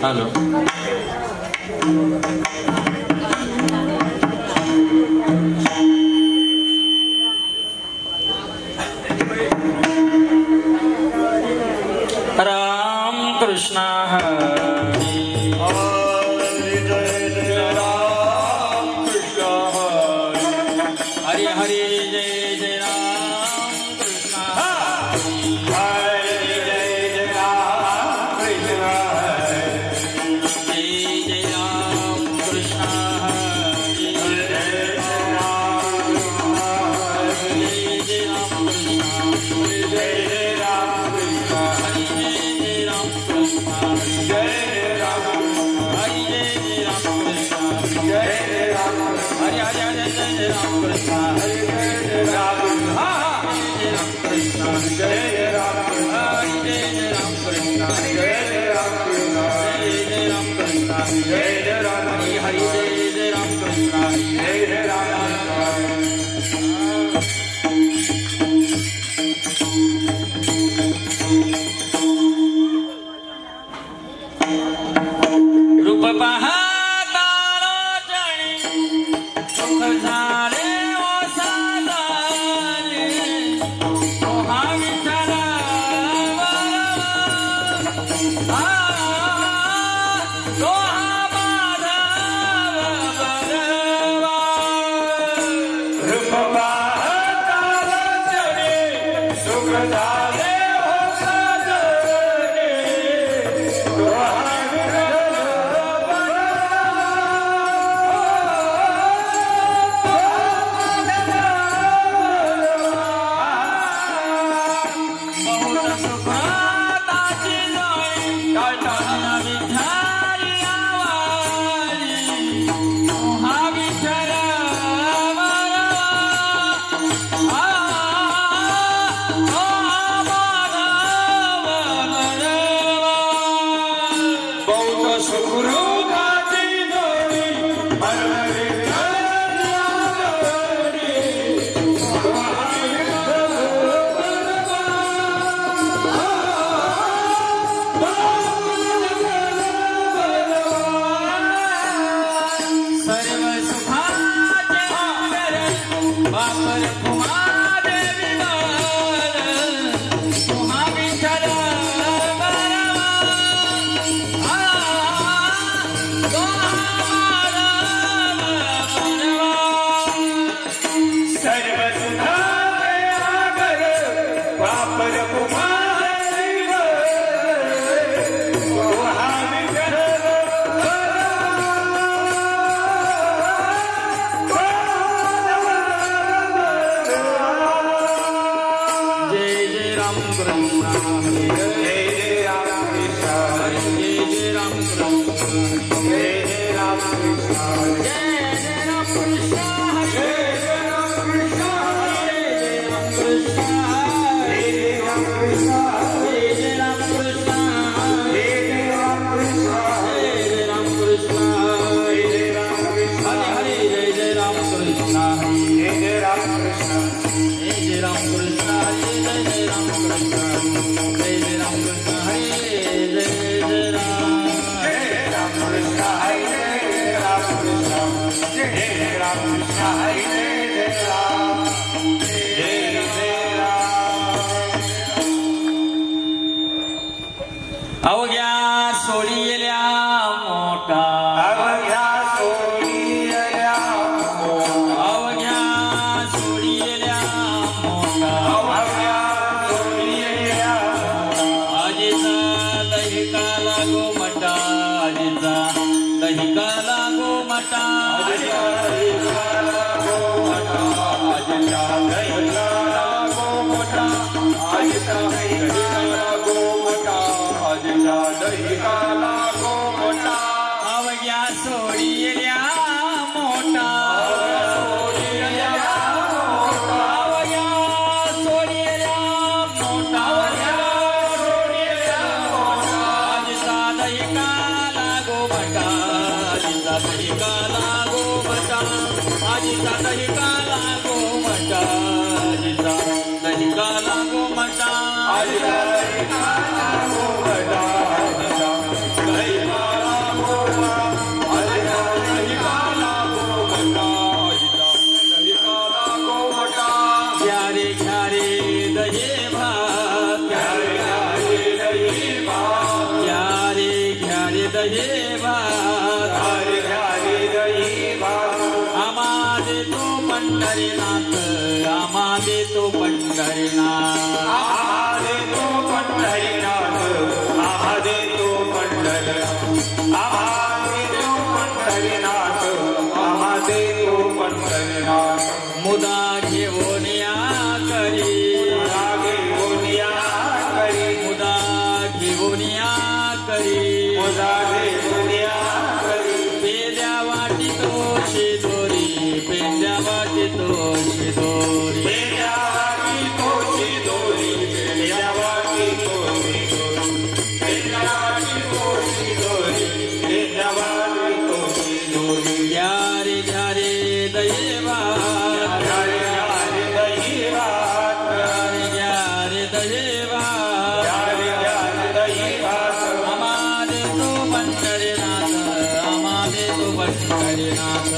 Hello Ram Krishna Hare Hare Hare जय जय राम कृष्ण हरे जय जय राम कृष्ण जय जय राम कृष्ण हरे जय राम जय जय राम कृष्ण जय जय राम कृष्ण हरे जय राम कृष्ण जय राम हरे जय राम कृष्ण जय राम हरे हरे हरे जय राम कृष्ण हरे जय राम कृष्ण जय राम हरे जय राम कृष्ण जय राम जय राम कृष्ण जय राम हरे हरे जय राम कृष्ण जय राम रूप पाहता जणी सुख झाले ओ साधारे मोहा विठ्ठल सोहा माधव बरवा रूप पाहता जणी सुख झाले ओ साधारे सोहा अवघ्या सोडियल्या मोठा अवघ्या सोडियल्या मोठा अवघ्या सोडियल्या मोठा अवघ्या सोडियल्या मोठा अजित गोमटा आजीचा दही काला गोमटा अवघ्या सोडिया मोठा अवघ्या सोडिया मोठा आजीचा दही काला गोमटा आजीचा दही काला गोमटा आजीचा दही काला गोमटा आजीचा दही काला गोमटा आजीचा दही काला गोमटा घ्यारे घ्यारे दही भात घ्यारे घ्यारे दही भात आम्हा देतो पंढरीनाथ आम्हा देतो पंढरीनाथ आम्हा देतो पंढरीनाथ आम्हा देतो पंढरीनाथ आम्हा देतो पंढरीनाथ आम्हा देतो पंढरीनाथ मुदा घेऊन या करी मुदा घेऊन या करी मुदा घेऊन या करी मुदा घेऊन या करी पेंद्या वाटी तोशी दोरी पेंद्या वाटी तोशी दोरी पेंद्या वाटी तोशी दोरी पेंद्या वाटी तोशी दोरी पेंद्या वाटी तोशी दोरी पेंद्या वाटी तोशी दोरी घ्यारे घ्यारे दही भात घ्यारे घ्यारे दही भात घ्यारे घ्यारे दही भात घ्यारे घ्यारे दही भात आम्हा देतो पंढरीनाथ आम्हा देतो पंढरीनाथ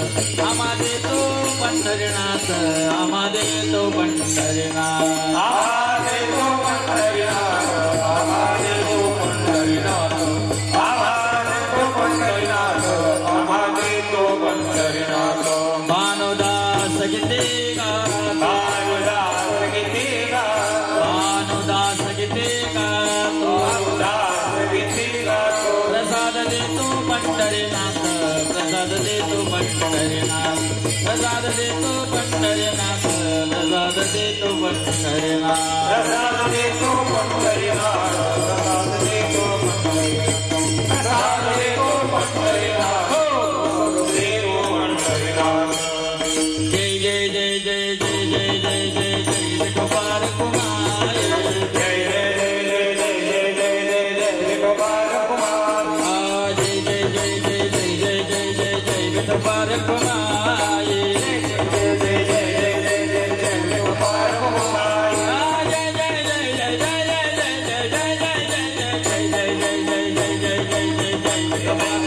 आम्हा देतो पंढरीनाथ आम्हा देतो पंढरीनाथ आम्हा देतो पंढरीनाथ आम्हा देतो पंढरीनाथ आम्हा देतो पंढरीनाथ आम्हा देतो पंढरीनाथ भानुदास गीते गा भानुदास गीते गा भानुदास गीते गा भानुदास गीते गा प्रसाद देतो पंढरीनाथ प्रसाद देतो पंढरीनाथ प्रसाद देतो पंढरीनाथ प्रसाद देतो पंढरीनाथ प्रसाद देतो पंढरीनाथ प्रसाद देतो पंढरीनाथ प्रसाद देतो पंढरीनाथ देतो पंढरीनाथ जय जय जय जय जय जय जय जय जय गोपाल कुमार जय जय जय जय जय जय जय जय गोपाल कुमार जय जय जय जय जय जय जय जय जय गोपाल कुमार जय जय जय जय जय जय जय गोपाल कुमार जय जय जय जय जय जय जय जय जय जय जय जय जय जय जय जय जय गोपाल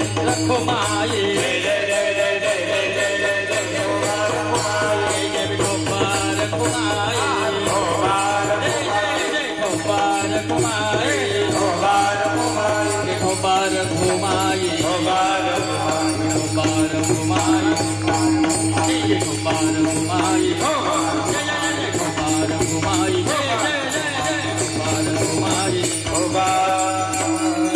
कुमार जय जय जय जय जय जय जय जय गोपाल कुमार जय जय गोपाल कुमार गोपाल जय जय गोपाल कुमार गोपाल कुमार गोपाल कुमार गोपाल गोपाल कुमार जय जय गोपाल कुमार जय जय गोपाल कुमार जय जय जय गोपाल कुमार गोपाल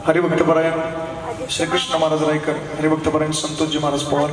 हरिभक्तपरायण श्रीकृष्ण महाराज रायकर हरिभक्तपरायण संतोषजी महाराज पवार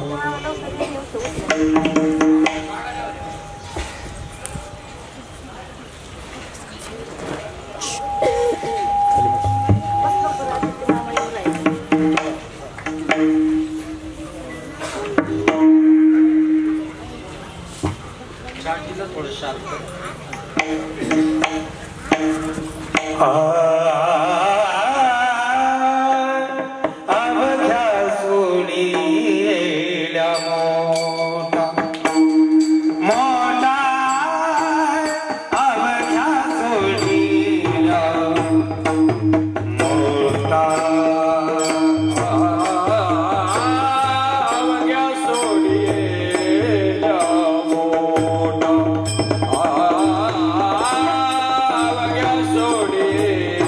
सोडिये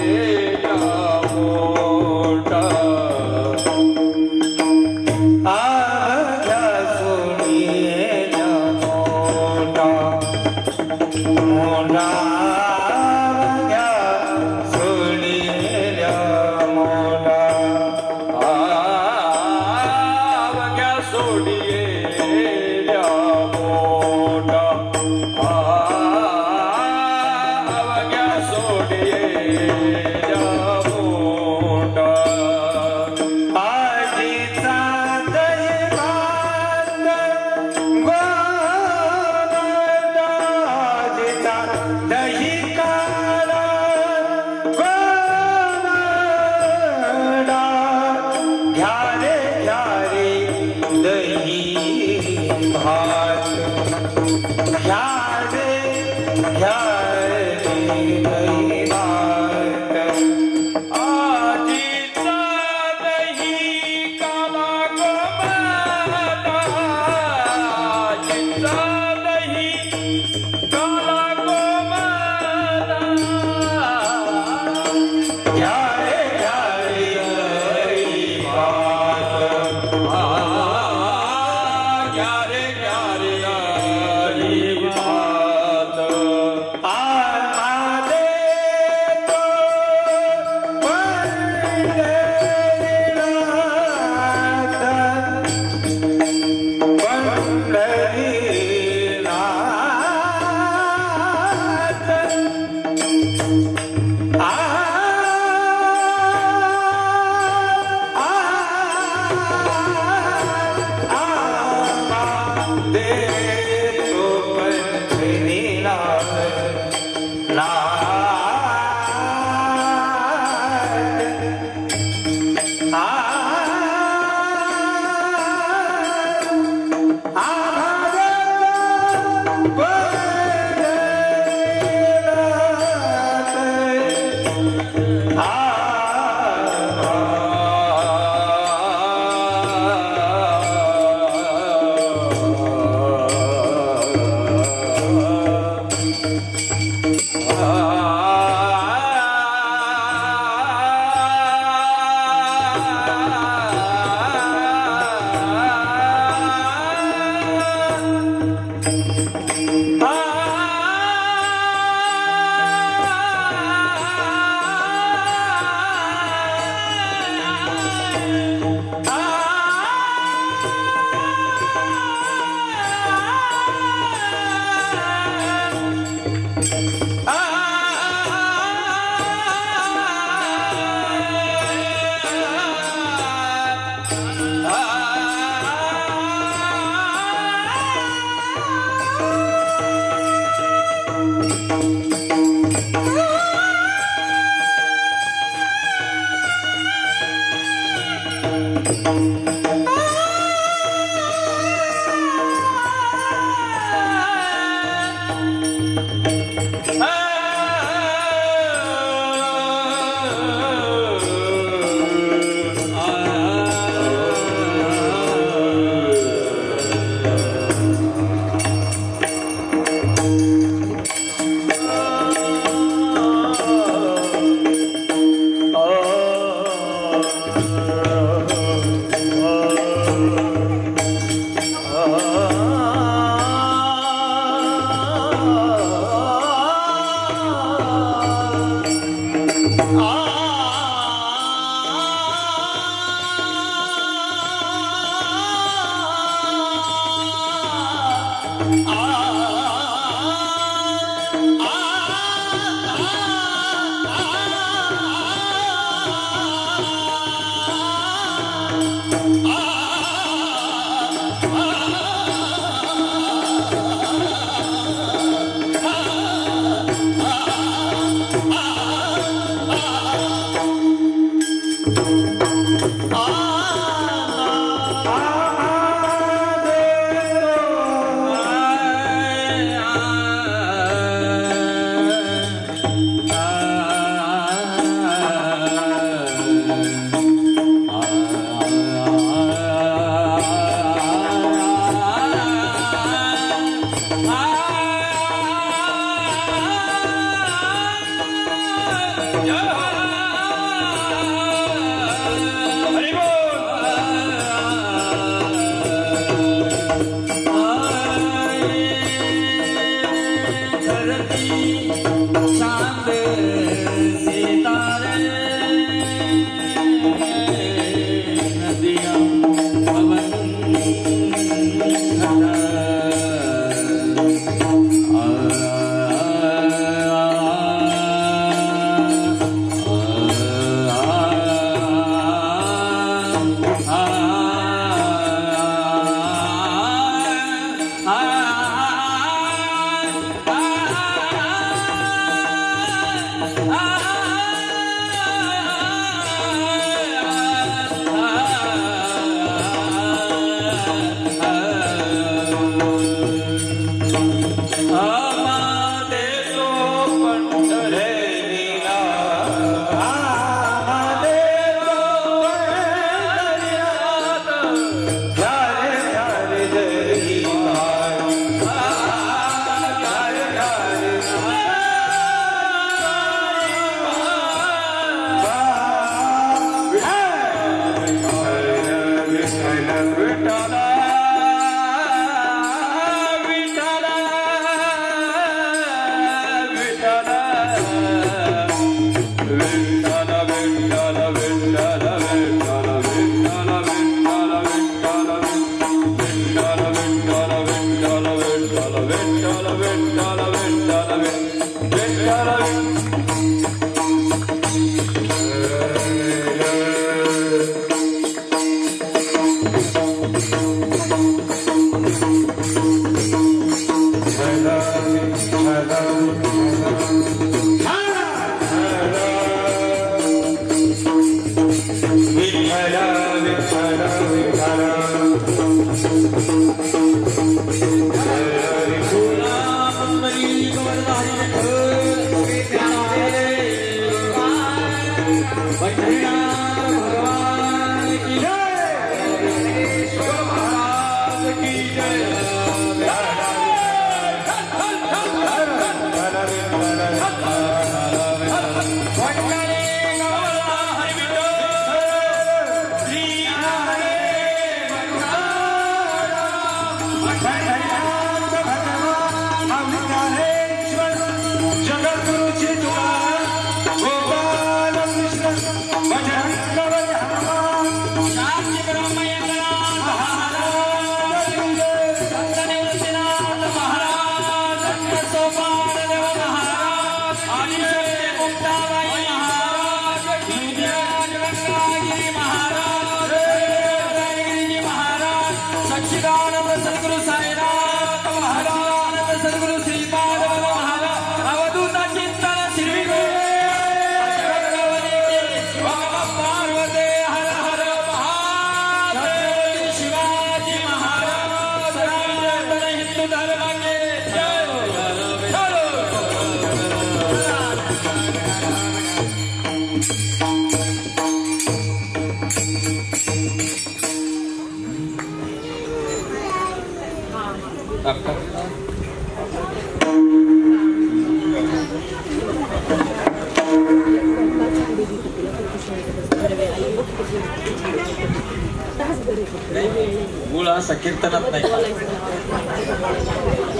गुळ असा कीर्तनात नाही,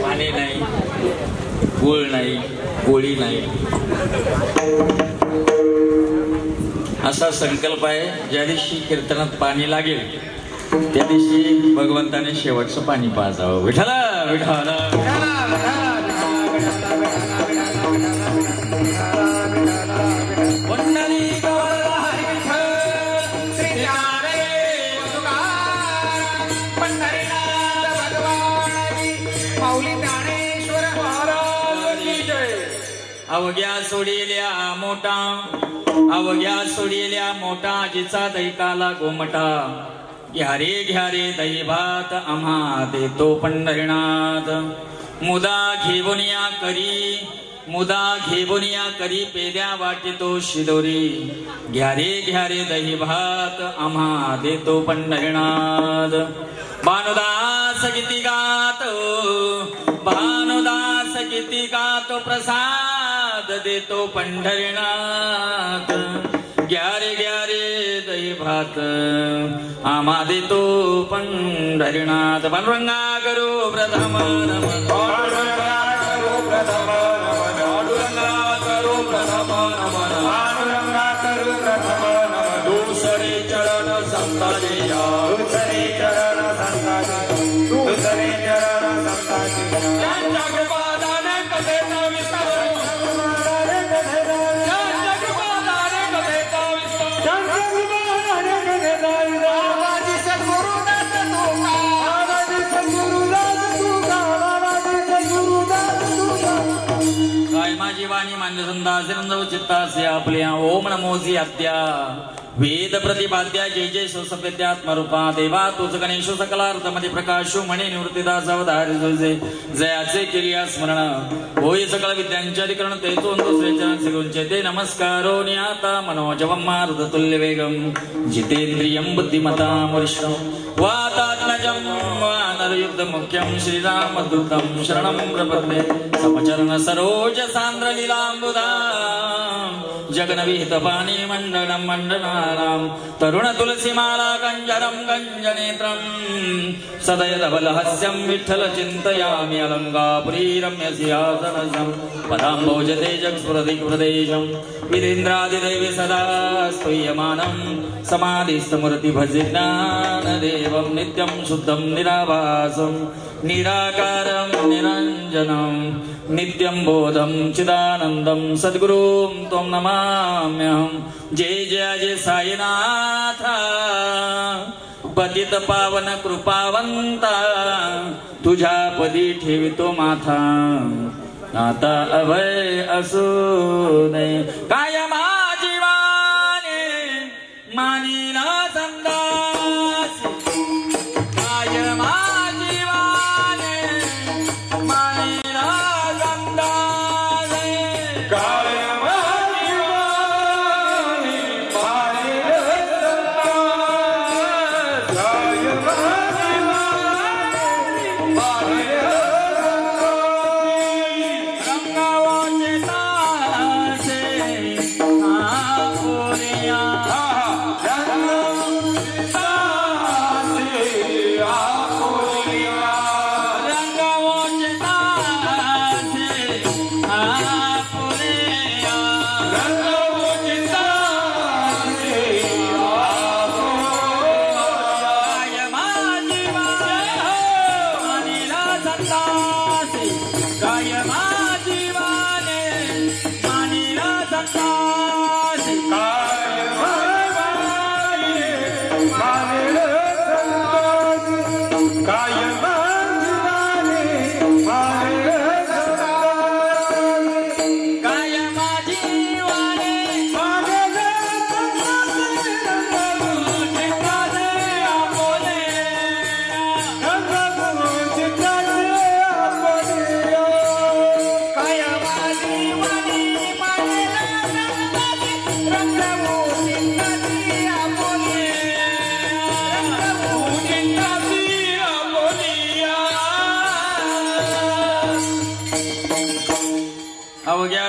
पाणी नाही, गुळ नाही, गोळी नाही, असा संकल्प आहे. ज्या दिवशी कीर्तनात पाणी लागेल त्या दिवशी भगवंताने शेवटचं पाणी पाजावं. विठाला विठाला अवघ्या सोडिल्या मोठा, अवघ्या सोडिल्या मोठा, जिचा दैताला गोमटा. घ्या रे दही भात आम्हा देतो पंढरीनाथ. मुदा घेवुनिया करी, मुदा घेवुनिया करी, पेद्या वाटितो शिदोरी. घ्या रे दही भात आम्हा देतो पंढरीनाथ. भानुदास गीती गातो, भानुदास गीती गातो, प्रसाद देतो पंढरीनाथ. घ्या रे दही भात आम्हा देतो पंढरीनाथ. पांडुरंगा करू प्रथम नमन, पांडुरंगा करू प्रथम नमन, पांडुरंगा करू प्रथम नमन, पांडुरंगा करू प्रथम नमन. दुसरे चरण संताजिया, दुसरे चरण संताजिया, दुसरे चरण संताजिया. जगपादाने कथेचा विस्तार, जगपादाने कथेचा विस्तार, जगपादाने कथेचा विस्तार. बाबाजी सद्गुरुदास तुका, बाबाजी सद्गुरुदास तुका, बाबाजी सद्गुरुदास तुका. काय माझी वाणी मान्य संदा आनंदव चित्तास्य आपल्या ओम नमोसी आद्या वेद प्रतिपाद्या जय जय सौसप्यत्यात्मरूपा देवा तुझ गणेशो सकलार्थमध्ये प्रकाशो म्हणे निवृत्तीदास अवधारी तुझे जयाचे क्रिया स्मरण होय सकल विद्यांचे अधिकरण तेचो दुसरे चरण सिगुंचे ते नमस्कारो नियाता मनोजवम मारुततुल्य वेगम जितेंद्रियं बुद्धिमतां वरिष्ठं वातात्मजं वानरयुद्ध मुख्यं श्रीरामदूतं शरणं प्रपद्ये समचरण सरोज सांद्र लीलांबुधा जगनविहित पाणी मंडनं मंडनानां तरुण तुलसीमाला कंजरं गंजनेत्रं सदयदबलहस्यं विठ्ठल चिन्तयामि अलङ्कापुरी रम्यसिंहासनसं पदाम्भोजते जगस्फुरदिग्प्रदेशं विरेन्द्रादिदेवी सदा स्तूयमानं समाधिस्थमूर्ति भजे ज्ञानदेवं नित्यं शुद्धं निराभासं निराकारं निरञ्जनं नित्यं बोधं चिदानन्दं सद्गुरुं त्वं नमाम्यहं जय जय जय साईनाथ पतित पावन कृपावंता तुझ्या पदी ठेवितो माथा आता अभय असू नये काय माझीवाने मानिला संदास काय माझीवाने मानिला संदास काय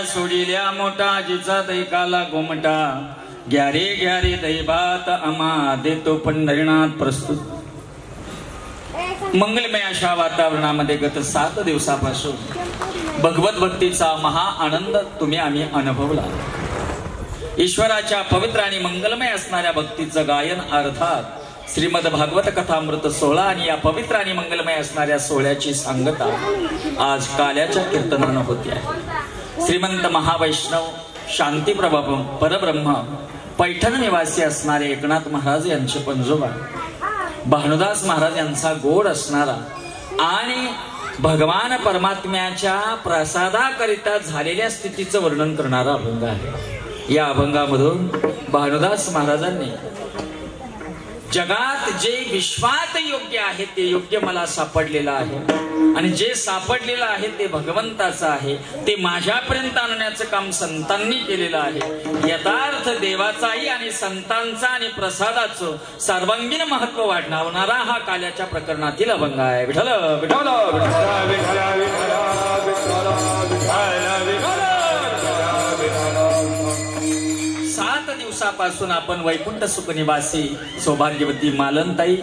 सोडिल्या मोठा जिचा दैकाला गोमटा ग्यारे ग्यारे दैवात अमा देतो पंढरीनाथ प्रस्तुत मंगलमय अशा वातावरणामध्ये गत 7 दिवसापासून भगवत भक्तीचा महा आनंद तुम्ही आम्ही अनुभवला. ईश्वराच्या पवित्र आणि मंगलमय असणाऱ्या भक्तीचं गायन अर्थात श्रीमद भागवत कथामृत सोहळा आणि या पवित्र आणि मंगलमय असणाऱ्या सोहळ्याची सांगता आज काल्याच्या कीर्तनानं होती आहे. श्रीमंत महावैष्णव शांतीप्रभा परब्रह्म पैठण निवासी असणारे एकनाथ महाराज यांचे पंजोबा भानुदास महाराज यांचा गोड असणारा आणि भगवान परमात्म्याच्या प्रसादाकरिता झालेल्या स्थितीचं वर्णन करणारा अभंग आहे. या अभंगामधून भानुदास महाराजांनी जगात जे विश्वात योग्य आहे ते योग्य मला सापडलेलं आहे आणि जे सापडलेलं आहे ते भगवंताचं आहे, ते माझ्यापर्यंत आणण्याचं काम संतांनी केलेलं आहे. यथार्थ देवाचाही आणि संतांचा आणि प्रसादाचं सर्वांगीण महत्व वाढवणारा हा काल्याच्या प्रकरणातील अभंग आहे. विठ्ठल विठ्ठल दिवसापासून आपण वैकुंठ सुख निवासी सौभाग्यवती मालनताई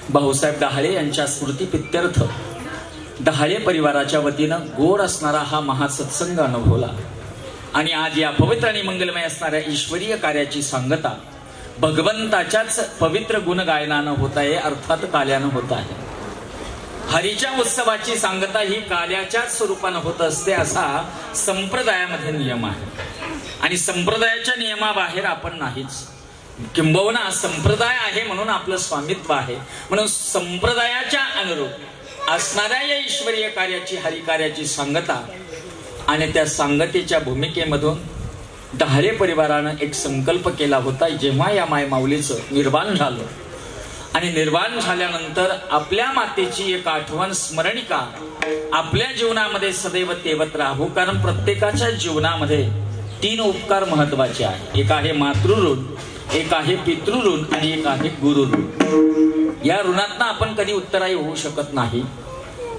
भाऊसाहेब डहाळे यांच्या स्मृती प्रित्यर्थ डहाळे परिवाराच्या वतीनं गोड असणारा हा महासत्संग अनुभवला आणि आज या पवित्र आणि मंगलमय असणाऱ्या ईश्वरीय कार्याची सांगता भगवंताच्याच पवित्र गुणगायनानं होत आहे, अर्थात काल्यानं होत आहे. हरीच्या उत्सवाची सांगता ही काल्याच्याच स्वरूपानं होत असते असा संप्रदायामध्ये नियम आहे आणि संप्रदायाच्या नियमाबाहेर आपण नाहीच. किंबहुना संप्रदाय आहे म्हणून आपलं स्वामित्व आहे, म्हणून संप्रदायाच्या अनुरूप असणाऱ्या या ईश्वरीय कार्याची हरिकार्याची सांगता आणि त्या सांगतेच्या भूमिकेमधून डहाळे परिवारानं एक संकल्प केला होता. जेव्हा या माय माऊलीचं निर्वाण झालं आणि निर्वाण झाल्यानंतर आपल्या मातेची एक आठवण स्मरणिका आपल्या जीवनामध्ये सदैव तेवत राहू. कारण प्रत्येकाच्या जीवनामध्ये 3 उपकार महत्वाचे आहेत. एक आहे मातृऋण, एक आहे पितृऋण आणि एक आहे गुरुऋण. या ऋणातनं आपण कधी उत्तराई होऊ शकत नाही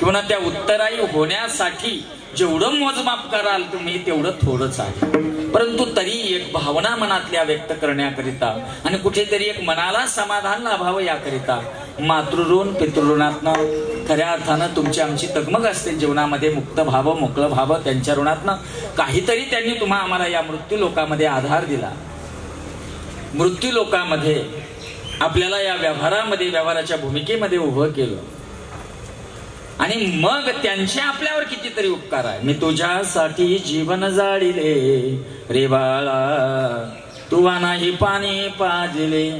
किंवा त्या उत्तराई होण्यासाठी जेवढं मोजमाप कराल तुम्ही तेवढं थोडंच आहे. परंतु तरी एक भावना मनातल्या व्यक्त करण्याकरिता आणि कुठेतरी एक मनाला समाधान लाभावं याकरिता मातृऋण पितृऋणातनं खऱ्या अर्थानं तुमची आमची तगमग असते जीवनामध्ये. मुक्त व्हावं, मोकळं व्हावं त्यांच्या ऋणातनं. काहीतरी त्यांनी तुम्हा आम्हाला या मृत्यू लोकामध्ये आधार दिला. मृत्यू लोकामध्ये आपल्याला या व्यवहारामध्ये व्यवहाराच्या भूमिकेमध्ये उभं केलं आणि मग त्यांचे आपल्यावर कितीतरी उपकार आहे. मी तुझ्यासाठी जीवन जाळिले रे बाळा, तुवा नाही पाणी पाजले,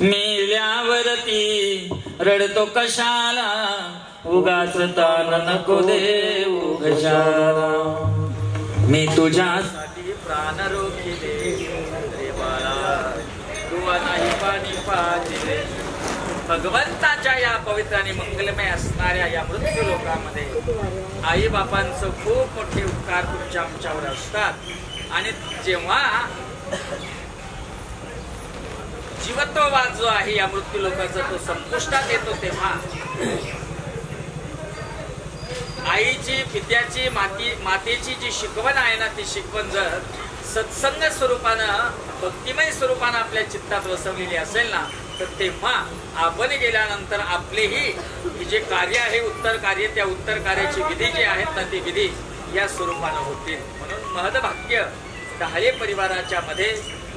मेल्यावरती रडतो कशाला, उगाच तान नको देऊ कशाला. मी तुझ्यासाठी प्राण रोखिले रे बाळा, तुवा नाही पाणी पाजले. भगवंताच्या या पवित्र आणि मंगलमय असणाऱ्या या मृत्यू लोकामध्ये आई बापांचं खूप मोठे उपकार तुमच्या आमच्यावर असतात. आणि जेव्हा जीवत्ववाद जो आहे या मृत्यू लोकांचा तो संपुष्टात येतो तेव्हा आईची पित्याची मातेची जी शिकवण आहे ना ती शिकवण जर सत्संग स्वरूपानं भक्तिमय स्वरूपानं आपल्या चित्तात वसवलेली असेल ना तर तेव्हा आपण गेल्यानंतर आपलेही जे कार्य आहे उत्तर कार्य त्या उत्तर कार्याची विधी जी आहेत ना ती विधी या स्वरूपानं होतील. म्हणून महदभाग्य डहाळे परिवाराच्या मध्ये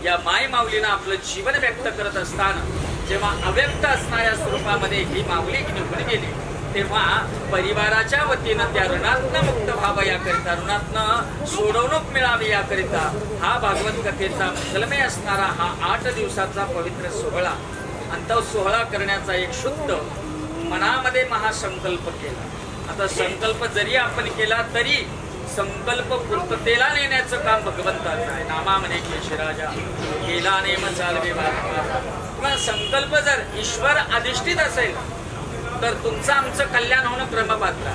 या माय माऊलीनं आपलं जीवन व्यक्त करत असताना जेव्हा अव्यक्त असणाऱ्या स्वरूपामध्ये ही माऊली निघून गेली तेव्हा परिवाराच्या वतीनं त्या ऋणातनं मुक्त व्हावं याकरिता, ऋणातनं सोडवणूक मिळावी याकरिता हा भागवत कथेचा मंगलमय असणारा हा 8 दिवसाचा पवित्र सोहळा आणि तो सोहळा करण्याचा एक शुद्ध मनामध्ये महासंकल्प केला. आता संकल्प जरी आपण केला तरी संकल्प पूर्ततेला नेण्याचं काम भगवंताचं आहे. नामा म्हणे केशराजा केला नेम चालवे किंवा संकल्प जर ईश्वर अधिष्ठित असेल तर तुमचं आमचं कल्याण होणं क्रमपात्र.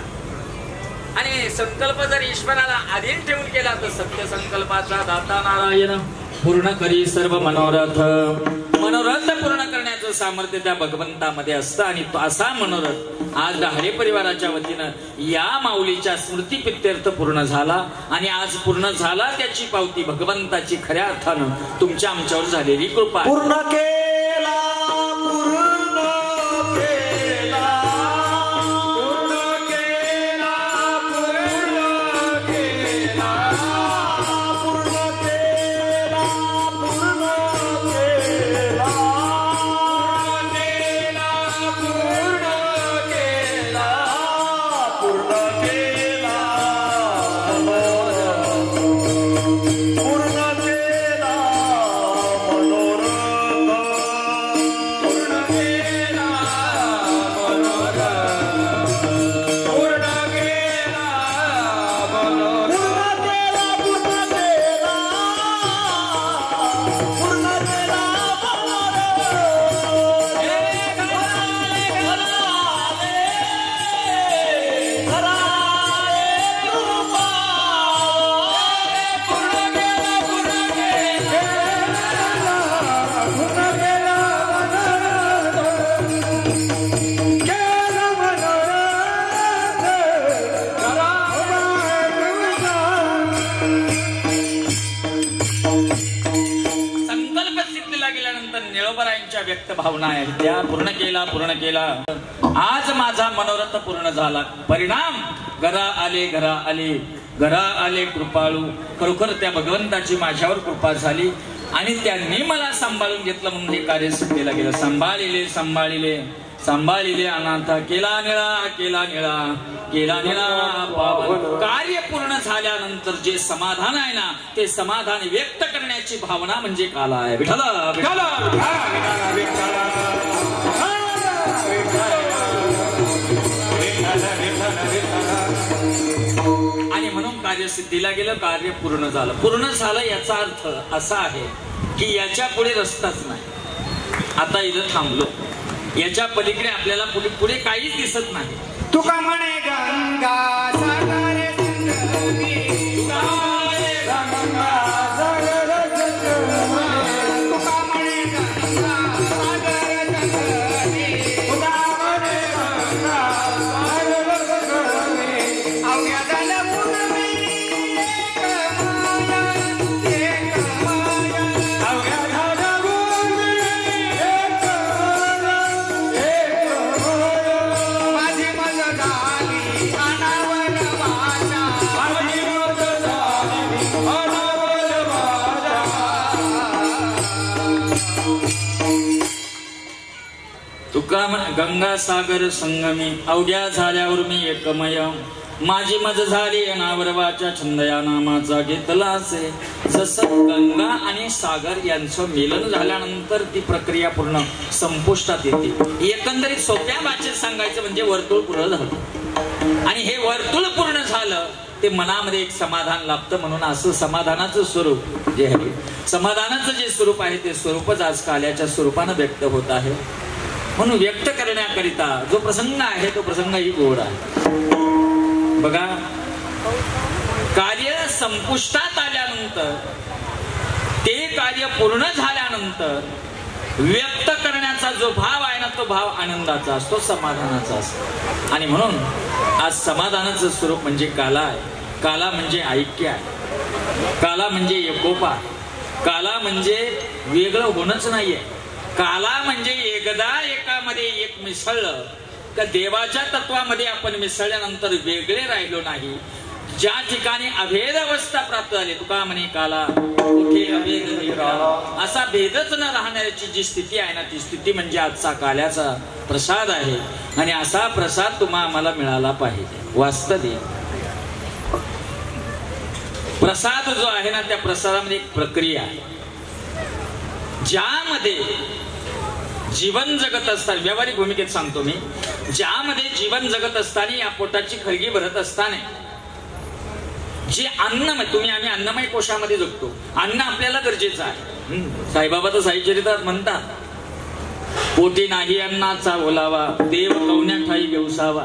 आणि संकल्प जर ईश्वराला अधीन ठेवून केला तर सत्य संकल्पाचा दाता नारायण पूर्ण करी सर्व मनोरथ. मनोरथ पूर्ण करण्याचं सामर्थ्य त्या भगवंतामध्ये असतं आणि असा मनोरथ आज डहाळे परिवाराच्या वतीनं या माऊलीच्या स्मृती प्रित्यर्थ पूर्ण झाला. आणि आज पूर्ण झाला त्याची पावती भगवंताची खऱ्या अर्थानं तुमच्या आमच्यावर झालेली कृपा. पूर्ण केला व्यक्त भावना आहेत त्या पूर्ण केला. आज माझा मनोरथ पूर्ण झाला. परिणाम घरा आले कृपाळू. खरोखर त्या भगवंताची माझ्यावर कृपा झाली आणि त्यांनी मला सांभाळून घेतलं म्हणून हे कार्य सिद्धीला गेलं. सांभाळिले अनाथ केला निळा पावन. कार्य पूर्ण झाल्यानंतर जे समाधान आहे ना ते समाधान व्यक्त करण्याची भावना म्हणजे काला आहे. आणि म्हणून कार्यसिद्धीला गेलं, कार्य पूर्ण झालं. पूर्ण झालं याचा अर्थ असा आहे की याच्या पुढे रस्ताच नाही. आता इथं थांबलो, याच्या पलीकडे आपल्याला पुढे काहीच दिसत नाही. तुका म्हणे गंगा सागर संगमी, तुका म्हणे गंगा सागर संगमी, तुका म्हणे गंगा सागर संगमी, तुका म्हणे गंगा सागर संगमी. अवघ्या झालं पूर्वी एक माया, एक माया. अवघ्या झालं पूर्वी एक माया, एक माया. माझी मज झाली अनावर भाषा, माझी मज झाली अनावर भाषा. तुका गंगा सागर संगमी, अवघ्या झाल्यावर मी एकमय. माझी मज झाली अनावर वाचा, छंद या नामाचा घेतला असे. जसं गंगा आणि सागर यांचं मिलन झाल्यानंतर ती प्रक्रिया पूर्ण संपुष्टात येते. एकंदरीत सोप्या भाषेत सांगायचं म्हणजे वर्तुळ पूर्ण झालं. आणि हे वर्तुळ पूर्ण झालं ते मनामध्ये एक समाधान लाभतं. म्हणून असं समाधानाचं स्वरूप जे आहे, समाधानाचं जे स्वरूप आहे ते स्वरूपच आज काल्याच्या स्वरूपानं व्यक्त होत आहे. म्हणून व्यक्त करण्याकरिता जो प्रसंग आहे तो प्रसंगही गोड आहे. बघा, कार्य संपुष्टात आल्यानंतर, ते कार्य पूर्ण झाल्यानंतर व्यक्त करण्याचा जो भाव आहे ना, तो भाव आनंदाचा असतो, समाधानाचा असतो. आणि म्हणून आज समाधानाचं स्वरूप म्हणजे काला आहे. काला म्हणजे ऐक्य आहे, काला म्हणजे एकोपा, काला म्हणजे वेगळं होणंच नाहीये. काला म्हणजे एकदा एकामध्ये एक मिसळलं का देवाच्या तत्वामध्ये आपण मिसळल्यानंतर वेगळे राहिलो नाही. ज्या ठिकाणी अभेद अवस्था प्राप्त झाली, तुका म्हणे काला कुठे अभेद निघाला, असा भेदच न राहण्याची जी स्थिती आहे ना, ती स्थिती म्हणजे आजचा काल्याचा प्रसाद आहे. आणि असा प्रसाद तुम्हा आम्हाला मिळाला पाहिजे. वास्तविक प्रसाद जो आहे ना, त्या प्रसादामध्ये एक प्रक्रिया आहे, ज्यामध्ये जीवन जगत असताना, व्यावहारिक भूमिकेत सांगतो मी, ज्यामध्ये जीवन जगत असताना, या पोटाची खळगी भरत असताना जे अन्नमय, आम्ही अन्नमय कोशामध्ये जगतो. अन्न आपल्याला गरजेचं आहे. साईबाबा तर साईचरित्रात म्हणतात, पोटी नाही अन्नाचा ओलावा, देव कवण्या ठाई व्यवसावा.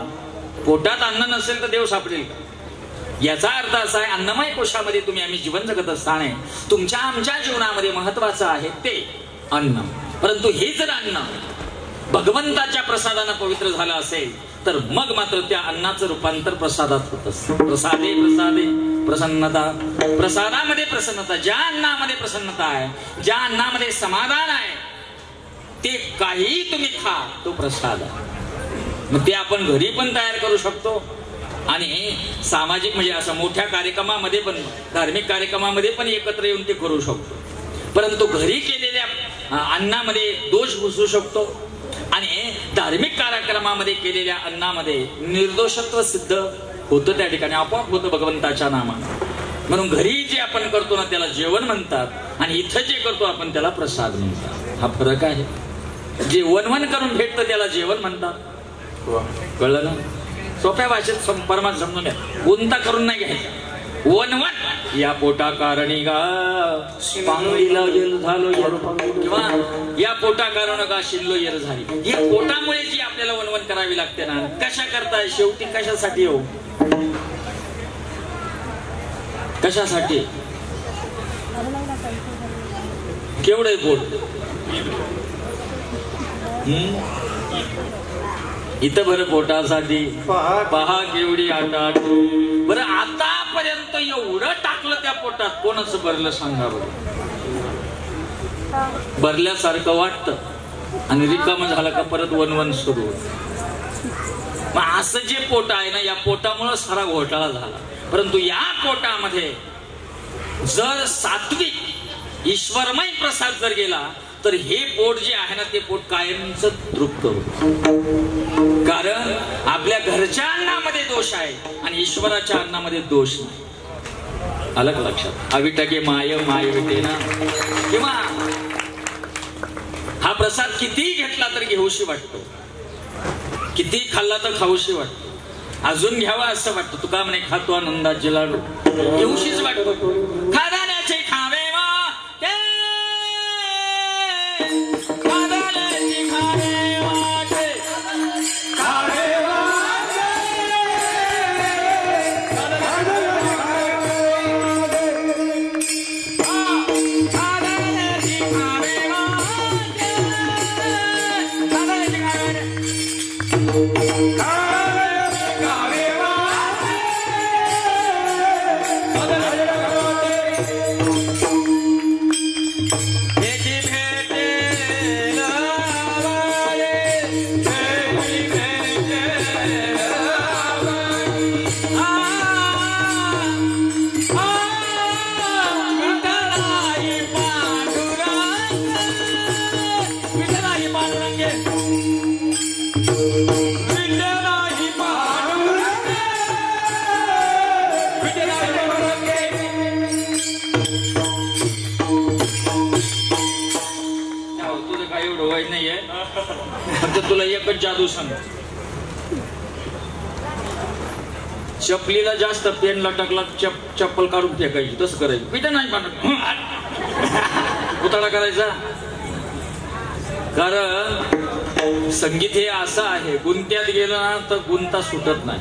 पोटात अन्न नसेल तर देव सापडेल का? याचा अर्थ असा आहे, अन्नमय कोशामध्ये आम्ही जीवन जगत असताना तुमच्या आमच्या जीवनामध्ये महत्वाचं आहे ते अन्न. परंतु हे जर अन्न भगवंताच्या प्रसादानं पवित्र झालं असेल तर मग मात्र त्या अन्नाचं रूपांतर प्रसादात होत असतं. प्रसादे प्रसादे प्रसन्नता, प्रसादामध्ये प्रसन्नता. ज्या अन्नामध्ये प्रसन्नता आहे, ज्या अन्नामध्ये समाधान आहे, ते काही तुम्ही खा, तो प्रसाद आहे. मग ते आपण घरी पण तयार करू शकतो आणि सामाजिक म्हणजे असं मोठ्या कार्यक्रमामध्ये पण, धार्मिक कार्यक्रमामध्ये पण एकत्र येऊन ते करू शकतो. परंतु घरी केलेल्या अन्नामध्ये दोष घुसू शकतो आणि धार्मिक कार्यक्रमामध्ये केलेल्या अन्नामध्ये निर्दोषत्व सिद्ध होतं. त्या ठिकाणी आपोआप होतं भगवंताच्या नामानं. म्हणून घरी जे आपण करतो ना त्याला जेवण म्हणतात आणि इथं जे करतो आपण त्याला प्रसाद म्हणतात. हा फरक आहे. जे वनवन करून भेटतं त्याला जेवण म्हणतात. कळलं ना? सोप्या भाषेत परमात समजून घ्या, गुंता करून नाही घ्यायचा. वनवन या पोटा कारणी गा पांगळीला येल झालो यर, किंवा या पोटा कारण का शिल्लो यर झाली. या पोटामुळे जी आपल्याला वनवन करावी लागते ना, कशा करताय शेवटी, कशासाठी हो, कशासाठी? केवढे पोट इथं बरं पोटासाठी, पहा केवढी आटाट. बरं आतापर्यंत एवढं टाकलं त्या पोटात, कोणाचं भरलं सांगा बरं? भरल्यासारखं वाटतं आणि रिकाम झालं का परत वनवन सुरू होत. मग असं जे पोट आहे ना, या पोटामुळे सारा घोटाळा झाला. परंतु या पोटामध्ये जर सात्विक ईश्वरमय प्रसाद जर गेला तर हे पोट जे आहे ना, ते पोट कायमच तृप्त होतं. कारण आपल्या घरच्या अन्नामध्ये दोष आहे आणि ईश्वराच्या अन्नामध्ये दोष नाही. अलग लक्षात. अविटके माय माय विटे ना, किंवा हा प्रसाद किती घेतला तर घेऊशी वाटतो, किती खाल्ला तर खाऊशी वाटतो. अजून घ्यावा असं वाटतं. तुका म्हणे खातो आनंदाचे लाडू घेऊशीच वाटतो. खादाण्याचे खावे वा खादाण्याचे खावे वाटे खावे तुला एकच जादू सांग. चपलीला जास्त पेन लटकला चप्पल काढून फेकायची. तसं करायचं. पिठं नाही पाठवत पुतळा करायचा. कारण संगीत हे असं आहे, गुंत्यात गेलं ना तर गुंता सुटत नाही.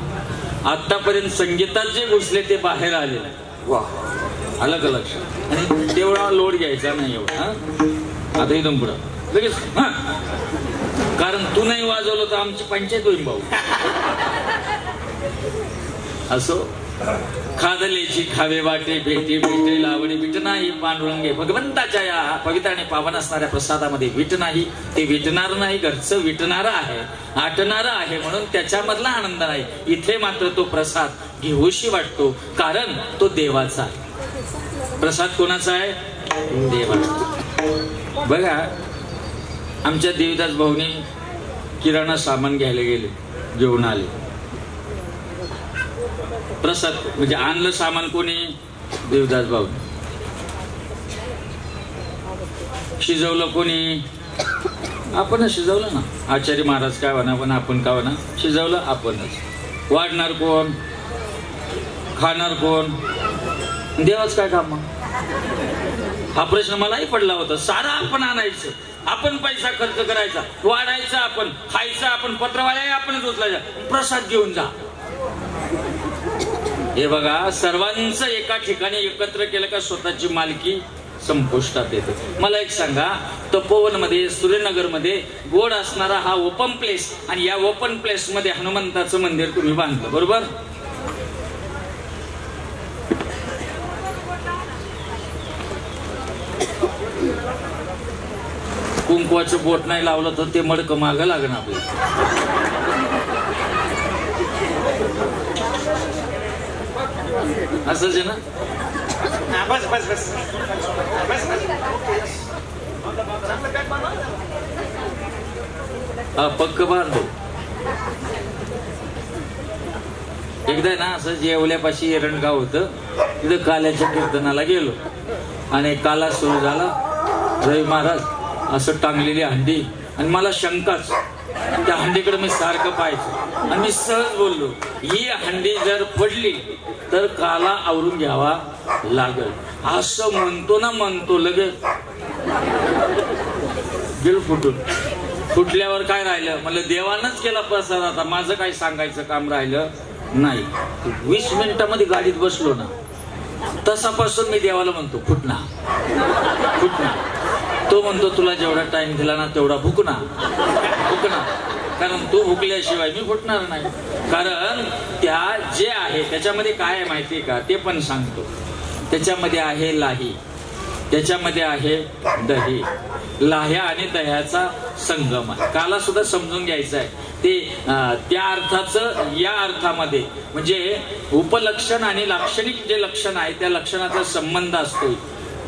आतापर्यंत संगीतात जे घुसले ते बाहेर आले. वा, आलं का लक्षात? आणि तेवढा लोड घ्यायचा नाही एवढा. आता इथून पुढं लगेच हा, कारण तू नाही वाजवलं तर आमची पंचायत होईल भाऊ. असो, खादलेची खावे वाटे भेटे भेटे लावणे विट नाही पांडुरंगे. भगवंताच्या या पवित्र आणि पावन असणाऱ्या प्रसादामध्ये विट नाही, ते विटणार नाही. घरचं विटणारं आहे, आटणारं आहे, म्हणून त्याच्यामधला आनंद नाही. इथे मात्र तो प्रसाद घेऊशी वाटतो, कारण तो देवाचा आहे. प्रसाद कोणाचा आहे? देवाचा. बघा, आमच्या देवदास भाऊनी किराणा सामान घ्यायला गेले, घेऊन आले. प्रसाद म्हणजे आणलं सामान कोणी? देवदास भाऊ. शिजवलं कोणी? आपणच शिजवलं ना. आचार्य महाराज काय म्हणा, पण आपण काय म्हणा, शिजवलं आपणच. वाढणार कोण? खाणार कोण? देवाच काय काम? हा प्रश्न मलाही पडला होता. सारा आपण आणायचं, आपण पैसा खर्च करायचा, वाढायचा आपण, खायचं आपण, पत्रवाल्या आपणच उचलायचा, प्रसाद घेऊन जा. हे बघा, सर्वांचं एका ठिकाणी एकत्र केलं का स्वतःची मालकी संपुष्टात येते. मला एक सांगा, तपोवन मध्ये, सूर्यनगर मध्ये गोड असणारा हा ओपन प्लेस, आणि या ओपन प्लेस मध्ये हनुमंताचं मंदिर तुम्ही बांधलं, बरोबर? कुंकवाचं बोट नाही लावलं तर ते मडकं मागं लागणार आपल्याला. असंच आहे ना? बस बस बस पक्क बांधो. एकदा ना असं जेवल्यापाशी एरणगाव होतं, तिथं काल्याच्या कीर्तनाला गेलो आणि काला सुरू झाला. रवी महाराज असं टांगलेली हंडी, आणि मला शंकाच, त्या हंडीकडे मी सारखं पाहायचं, आणि मी सहज बोललो, ही हंडी जर पडली तर काला आवरून घ्यावा लागल. असं म्हणतो ना, म्हणतो लगेच गिळ फुटून. फुटल्यावर काय राहिलं? म्हणलं देवानच केला प्रसाद, आता माझं काय सांगायचं काम राहिलं नाही. 20 मिनिटामध्ये गाडीत बसलो ना, तसापासून मी देवाला म्हणतो फुटना फुटना. तो म्हणतो तुला जेवढा टाइम दिला ना तेवढा भुकना भुकना, कारण तू भुकल्याशिवाय मी फुटणार नाही. कारण त्या जे आहे त्याच्यामध्ये काय आहे माहितीये का, ते पण सांगतो. त्याच्यामध्ये आहे लाही, त्याच्यामध्ये आहे दही. लाह्या आणि दह्याचा संगम आहे. काला सुद्धा समजून घ्यायचं आहे ते त्या अर्थाचं या अर्थामध्ये, म्हणजे उपलक्षण आणि लाक्षणिक जे लक्षण आहे त्या लक्षणाचा संबंध असतो.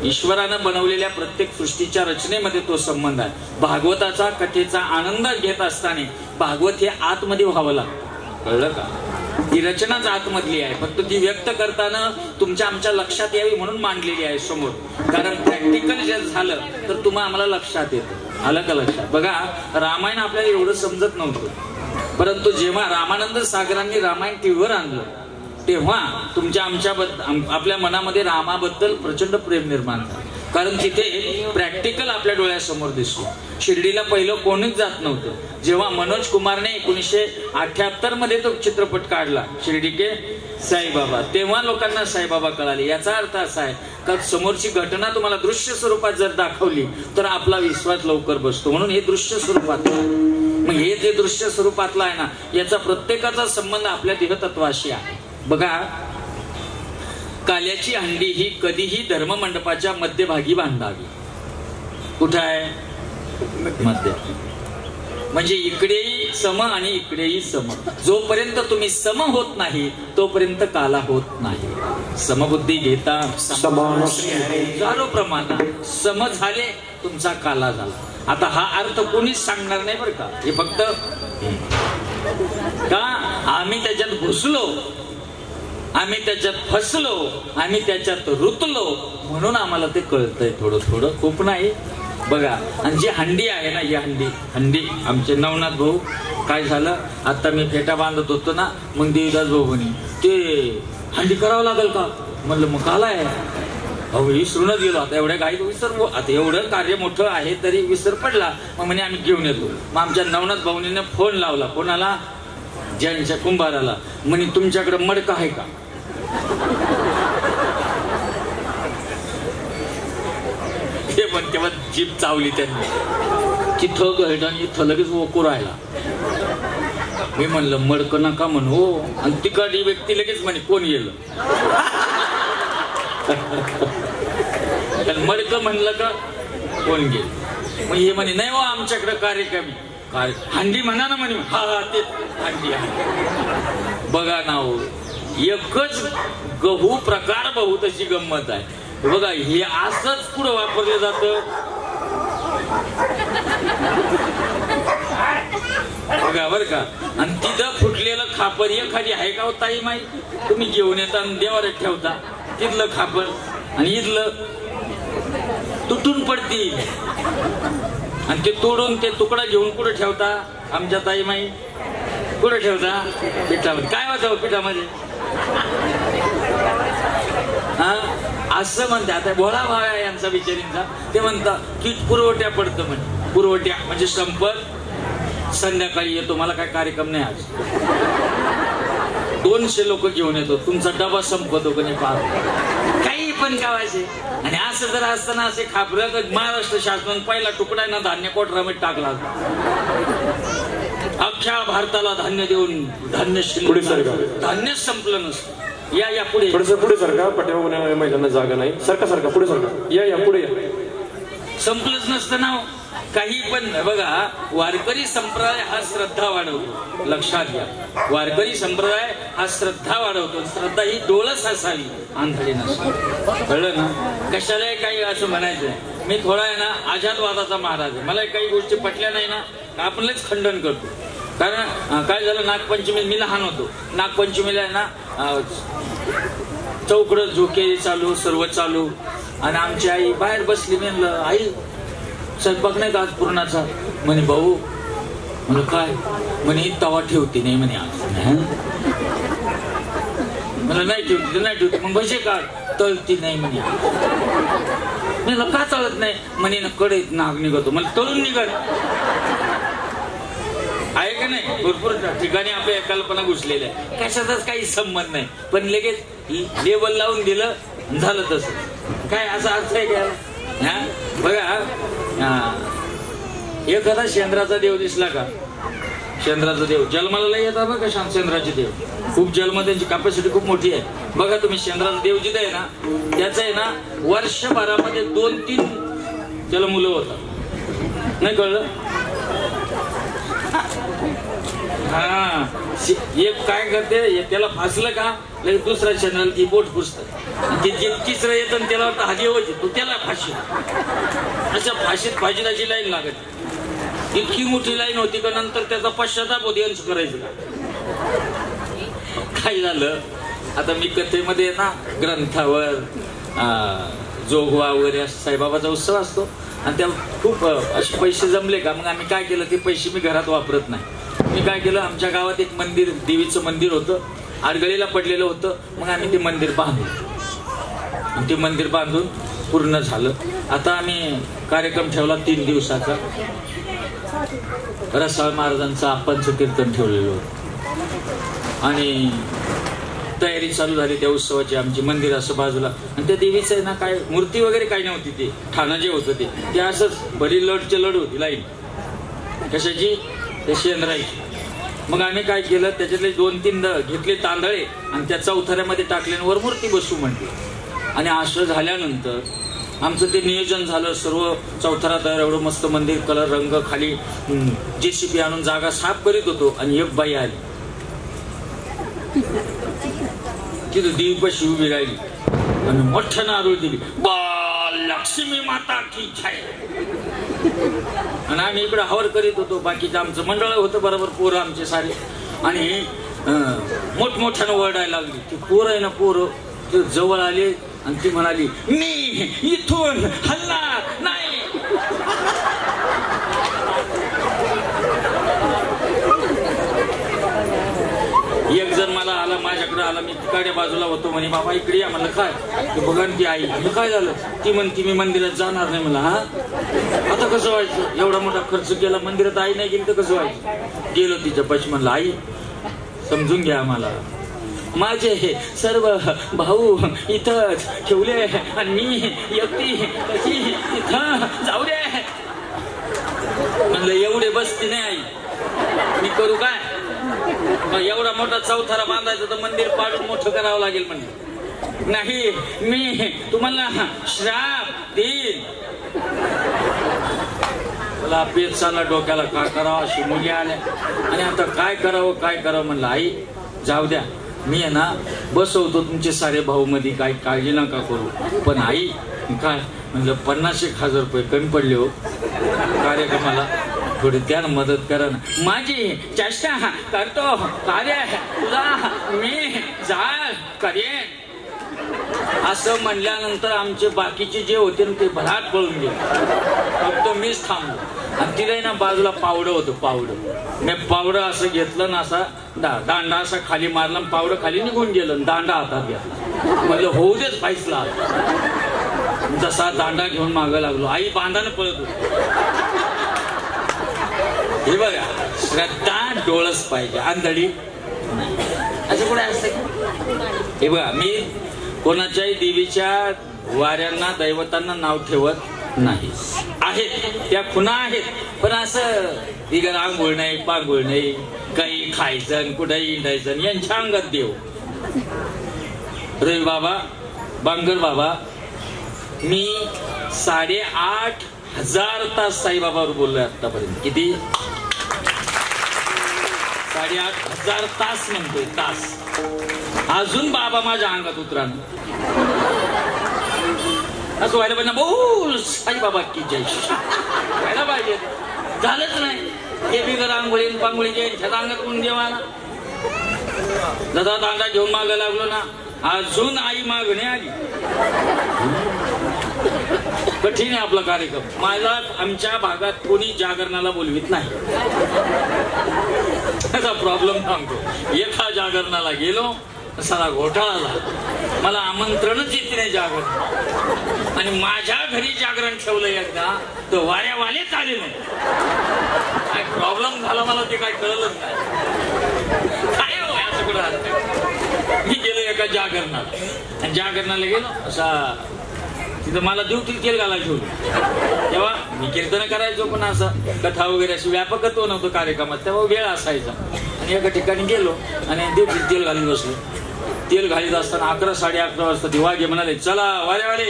ईश्वरानं बनवलेल्या प्रत्येक सृष्टीच्या रचनेमध्ये तो संबंध आहे. भागवताचा कथेचा आनंद घेत असताना भागवत हे आतमध्ये व्हावं लागतं, कळलं का? ती रचनाच आतमधली आहे, फक्त ती व्यक्त करताना तुमच्या आमच्या लक्षात यावी म्हणून मांडलेली आहे समोर. कारण प्रॅक्टिकल जे झालं तर तुम्हाला आम्हाला लक्षात येतं. आलं का लक्षात? बघा, रामायण आपल्याला एवढं समजत नव्हतं. परंतु जेव्हा रामानंद सागरांनी रामायण टीव्हीवर आणलं तेव्हा तुमच्या आपल्या मनामध्ये रामाबद्दल प्रचंड प्रेम निर्माण झालं. कारण तिथे प्रॅक्टिकल आपल्या डोळ्यासमोर दिसतो. शिर्डीला पहिलं कोणीच जात नव्हतं. जेव्हा मनोज कुमारने 1978 मध्ये तो चित्रपट काढला शिर्डी के साईबाबा, तेव्हा लोकांना साईबाबा कळाले. याचा अर्थ असा आहे का समोरची घटना तुम्हाला दृश्य स्वरूपात जर दाखवली तर आपला विश्वास लवकर बसतो. म्हणून हे दृश्य स्वरूपातलं आहे. मग हे जे दृश्य स्वरूपातलं आहे ना, याचा प्रत्येकाचा संबंध आपल्या देहतत्वाशी आहे. बघा, काल्याची हंडी ही कधीही धर्ममंडपाच्या मध्यभागी बांधावी. कुठं आहे? मध्य. म्हणजे इकडेही सम आणि इकडेही सम. जोपर्यंत तुम्ही सम होत नाही तोपर्यंत काला होत नाही. समबुद्धी घेता हजारो प्रमाणात सम झाले, तुमचा काला झाला. आता हा अर्थ कोणीच सांगणार नाही बरं का. हे फक्त का आम्ही त्याच्यात घुसलो, आम्ही त्याच्यात फसलो, आम्ही त्याच्यात रुतलो म्हणून आम्हाला ते कळतंय थोडं थोडं, खूप नाही. बघा, आणि जी हंडी आहे ना, ही हंडी आमचे नवनाथ भाऊ, काय झालं आता मी फेटा बांधत होतो ना, मग देवदास भाऊ म्हणे ते हंडी करावं लागेल का. म्हणलं मग काला आहे. अहो विसरूनच गेलो. आता एवढ्या गाईत विसर, आता एवढं कार्य मोठं आहे तरी विसर पडला. मग म्हणे आम्ही घेऊन येतो. मग आमच्या नवनाथ भाऊनीने फोन लावला. कोणाला? ज्यांच्या कुंभाराला. म्हणे तुमच्याकडे मडका आहे का. ते पण तेव्हा जीभ चावली त्यांनी. तिथं गळडण इथं लगेच ओकू राहिला. मी म्हणलं मडकं नका म्हण हो. आणि तिकडली व्यक्ती लगेच म्हणे कोण गेलं. मडकं म्हणलं का कोण गेलं. मग हे म्हणे नाही हो आमच्याकडे कार्यक्रम हंडी म्हणा ना म्हणे. हा ते हंडी आहे. बघा ना हो, एकच गहू प्रकार बहुत अशी गंमत आहे. बघा, हे असंच पुढं वापरलं जातं. बघा बरं का. आणि तिथं फुटलेलं खापर एखादी आहे का ताई माई. तुम्ही घेऊन येता देवाऱ्यात ठेवता तिथलं खापर, आणि इथलं तुटून पडती. आणि ते तोडून ते तुकडा घेऊन कुठे ठेवता आमच्या ताई माई. कुठे ठेवता? पिठामध्ये. काय वाचावं पिठामध्ये. हा असं म्हणते. आता भोळा भाव आहे यांचा विचारींचा. ते म्हणतात की पुरवठ्या पडतं म्हणजे. पुरवठ्या म्हणजे संपत संध्याकाळी येतो. मला काय कार्यक्रम नाही आज. 200 लोक घेऊन येतो. तुमचा डबा संपतो का नाही पाहतो. काही पण गावाचे. आणि असं जर असताना असे खापरं तर महाराष्ट्र शासनाने पहिला तुकडा ना धान्य कोटरामध्ये टाकला. अख्ख्या भारताला धान्य देऊन धान्य धान्य संपलं नसतं. या पुढे पुढे सरका. पाठीमागे महिलांना जागा नाही. सरका पुढे सरका. या पुढे या. संपलंच नसतं ना. काही पण बघा, वारकरी संप्रदाय हा श्रद्धा वाढवतो. लक्षात घ्या, वारकरी संप्रदाय हा श्रद्धा वाढवतो. श्रद्धा ही डोळस असावी, आंधळी नसावी. कळलं ना. कशाला काही असं म्हणायचं. मी थोडा आहे ना आझादवादाचा महाराज आहे. मला काही गोष्टी पटल्या नाही ना आपणच खंडन करतो. कारण काय झालं, नागपंचमी मी लहान होतो. नागपंचमीला आहे ना चौकडं झोके चालू, सर्व चालू. आणि आमची आई बाहेर बसली. मी म्हणलं आई स्वयंपाक नाही का आज पूर्णाचा. म्हणे भाऊ. म्हणलं काय. म्हणे तवा ठेवते नाही म्हणे आज. मला नाही ठेवते. मग भजे काढ. तळती नाही म्हणे. म्हणलं का तळत नाही. म्हणे ना कडेत नाग निघतो. मला तळून निघत आहे का नाही. भरपूर ठिकाणी आपल्या कल्पना घुसलेल्या आहे. कशाचाच काही संबंध नाही. पण लगेच लेबल लावून दिलं, झालं तसं. काय असा अर्थ आहे का. हा बघा, एखादा शेंद्राचा देव दिसला का. शेंद्राचा देव जन्माला येतात बघा. शेंद्राचे देव खूप जन्म, त्यांची कॅपॅसिटी खूप मोठी आहे. बघा तुम्ही, शेंद्राचा देव जिथं आहे ना त्याचं आहे ना वर्षभरामध्ये 2-3 त्याला मुलं होतात. नाही कळलं. हा एक काय करते, त्याला फासलं का लगेच दुसऱ्या चॅनल ती बोट पुसतात. तिसरं येतं त्याला वाटतं हा देवच तो त्याला फाशी. अशा फाशीची लाईन लागत. इतकी मोठी लाईन होती का नंतर त्याचा पश्चाताप होती. अंश करायचं काय झालं. आता मी कथेमध्ये ना ग्रंथावर जोगवा वगैरे साईबाबाचा उत्सव असतो. आणि त्या खूप असे पैसे जमले का मग आम्ही काय केलं, ते पैसे मी घरात वापरत नाही. मी काय केलं, आमच्या गावात एक मंदिर, देवीचं मंदिर होतं, आडगळीला पडलेलं होतं. मग आम्ही ते मंदिर बांधलं. ते मंदिर बांधून पूर्ण झालं. आता आम्ही कार्यक्रम ठेवला 3 दिवसाचा. रसाळ महाराजांचं आप्पांचं कीर्तन ठेवलेलं होतं आणि तयारी चालू झाली त्या उत्सवाची. आमची मंदिर असं बाजूला, आणि त्या देवीचं आहे ना, काय मूर्ती वगैरे काही नव्हती. ते ठाणं जे होतं ते असंच बरी लढची लढ होती, लाईन कशाची, ते शेंद्रायची. मग आम्ही काय केलं, त्याच्यातले 2-3 घेतले तांदळे आणि त्या चौथऱ्यामध्ये टाकले आणि वर मूर्ती बसू म्हटली. आणि असं झाल्यानंतर आमचं ते नियोजन झालं. सर्व चौथरा तयार, एवढं मस्त मंदिर, कलर रंग, खाली JCB आणून जागा साफ करीत होतो. आणि एक बाई आली, तिथं देवीपाशी उभी राहिली आणि मोठ्या नारळ दिली, लक्ष्मी माता की जय. आणि आम्ही इकडे हवर करीत होतो. बाकीचं आमचं मंडळ होतं बरोबर, पोरं आमचे सारे. आणि मोठमोठ्यानं ओरडायला लागली. ती पोरं आहे ना, पोरं ते जवळ आले आणि ती म्हणाली, मी इथून हलणार नाही. एक जण मला आला, माझ्याकडे आला, मी तिकडे बाजूला होतो, म्हणे बाबा इकडे या. म्हणलं काय? ते बघा ती आई. हे काय झालं? ती म्हणती मी मंदिरात जाणार नाही. मला हा आता कसं व्हायचं? एवढा मोठा खर्च केला, मंदिरात आई नाही गेली तर कसं व्हायचं? गेलो तिच्या पाशी, म्हणलं आई समजून घ्या आम्हाला, माझे सर्व भाऊ इथंच ठेवले आणि मी एकटी कशी इथं जाऊ दे. म्हणलं एवढे बसती नाही आई, मी करू काय? एवढा मोठा चौथरा बांधायचा तर मंदिर पाडून मोठं करावं लागेल. म्हणजे नाही, मी तुम्हाला श्राप देईन. मला पेचाला डोक्याला काय करावं, अशी मुली आल्या. आणि आता काय करावं म्हणलं, आई जाऊ द्या, मी आहे ना बसवतो तुमचे सारे भाऊ मध्ये, काही काळजी नका करू. पण आई काय म्हणलं, 50,000 रुपये कमी पडले हो कार्यक्रमाला, थोडी त्यानं मदत करा ना. माझी चेष्टा करतो, कार्य तुला मी जाळ करेन. असं म्हणल्यानंतर आमचे बाकीचे जे होते ना ते भराट पळून गेले. फक्त मीच थांबलो. आणि तिला ना बाजूला पावडं होतं, पावडं. मी पावडं असं घेतलं ना, असा दांडा असा खाली मारला, पावडं खाली निघून गेलं, दांडा हातात घेतला. म्हणलं होऊ देच फाईसला. जसा दांडा घेऊन मागं लागलो, आई बांधानं पळत होती. हे बघा, श्रद्धा डोळस पाहिजे, आंधळी असं कुठे असतं. हे बघा, मी कोणाच्याही देवीच्या वाऱ्यांना, दैवतांना नाव ठेवत नाही. आहेत त्या खुणा आहेत, पण असं इकडे आंघोळ नाही, पांघोळ नाही, काही खायचं कुठे इंडायचं, यांच्या अंगात देव. रवी बाबा, बांगर बाबा, मी 8,500 तास साईबाबावर बोललोय आतापर्यंत. किती? 8,500 तास म्हणतोय, तास. अजून बाबा माझ्या अंगात उतरानं. असं व्हायला पाहिजे, बोल साईबाबा की जय व्हायला पाहिजे. झालंच नाही. हे बिगर आंघोळी पांघोळीचे यांच्या अंगात कोण देवाना. जसा दांडा घेऊन मागायला लागलो ना, अजून आई मागणे आली. कठीण आहे आपला कार्यक्रम. माझा आमच्या भागात कोणी जागरणाला बोलवित नाही. त्याचा प्रॉब्लेम सांगतो. एका जागरणाला गेलो, सारा घोटाळा झाला. मला आमंत्रणच येत नाही जागरण. आणि माझ्या घरी जागरण ठेवलं एकदा तर वाऱ्यावालेच आले नाही. काय प्रॉब्लेम झाला मला ते काय कळलंच नाही. काय असं कुठं. मी गेलो एका जागरणाला, आणि जागरणाला गेलो असा, तिथं मला ड्युटीत तेल घालायला ठेवलं. तेव्हा मी कीर्तन करायचो, पण असं कथा वगैरे अशी व्यापकत्व नव्हतं कार्यक्रमात, तेव्हा वेळ असायचा. आणि एका ठिकाणी गेलो आणि ड्युटीत तेल घालीत बसलो. तेल घालीत असताना 11-11:30 वाजता दिवागे म्हणाले, चला वारे.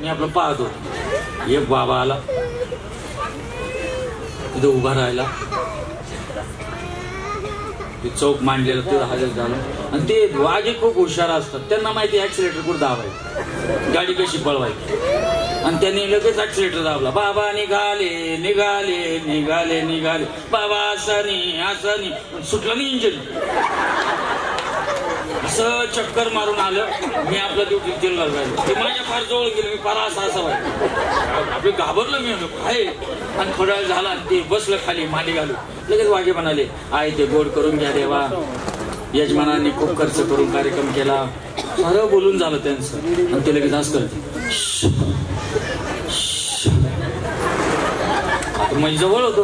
मी आपलं पाहतो. एक बाबा आला, तिथं उभा राहिला. ते चौक मांडलेलं ते हजर झालं. आणि ते वाघे खूप हुशार असतात, त्यांना माहिती ऍक्सिलेटर कुठं दाबायचं, गाडी कशी पळवायची. आणि त्यांनी लगेच ऍक्सिलेटर दाबला. बाबा निघाले निघाले निघाले निघाले, बाबा असं नाही असं नाही, सुटलं नाही इंजिन. असं चक्कर मारून आलं. मी आपलं ड्युटी केलं राहिलो. ते माझ्या फार जवळ गेलं. मी फार असं व्हायचं. आपलं घाबरलं मी काय. आणि थोडा वेळ झाला ते बसलं खाली मांडी घालून. लगेच वाघे म्हणाले आई ते गोड करून घ्या देवा. यजमानांनी खूप खर्च करून कार्यक्रम केला. सारं बोलून झालं त्यांचं. आणि ते लगेच असं करते. माझी जवळ होतो.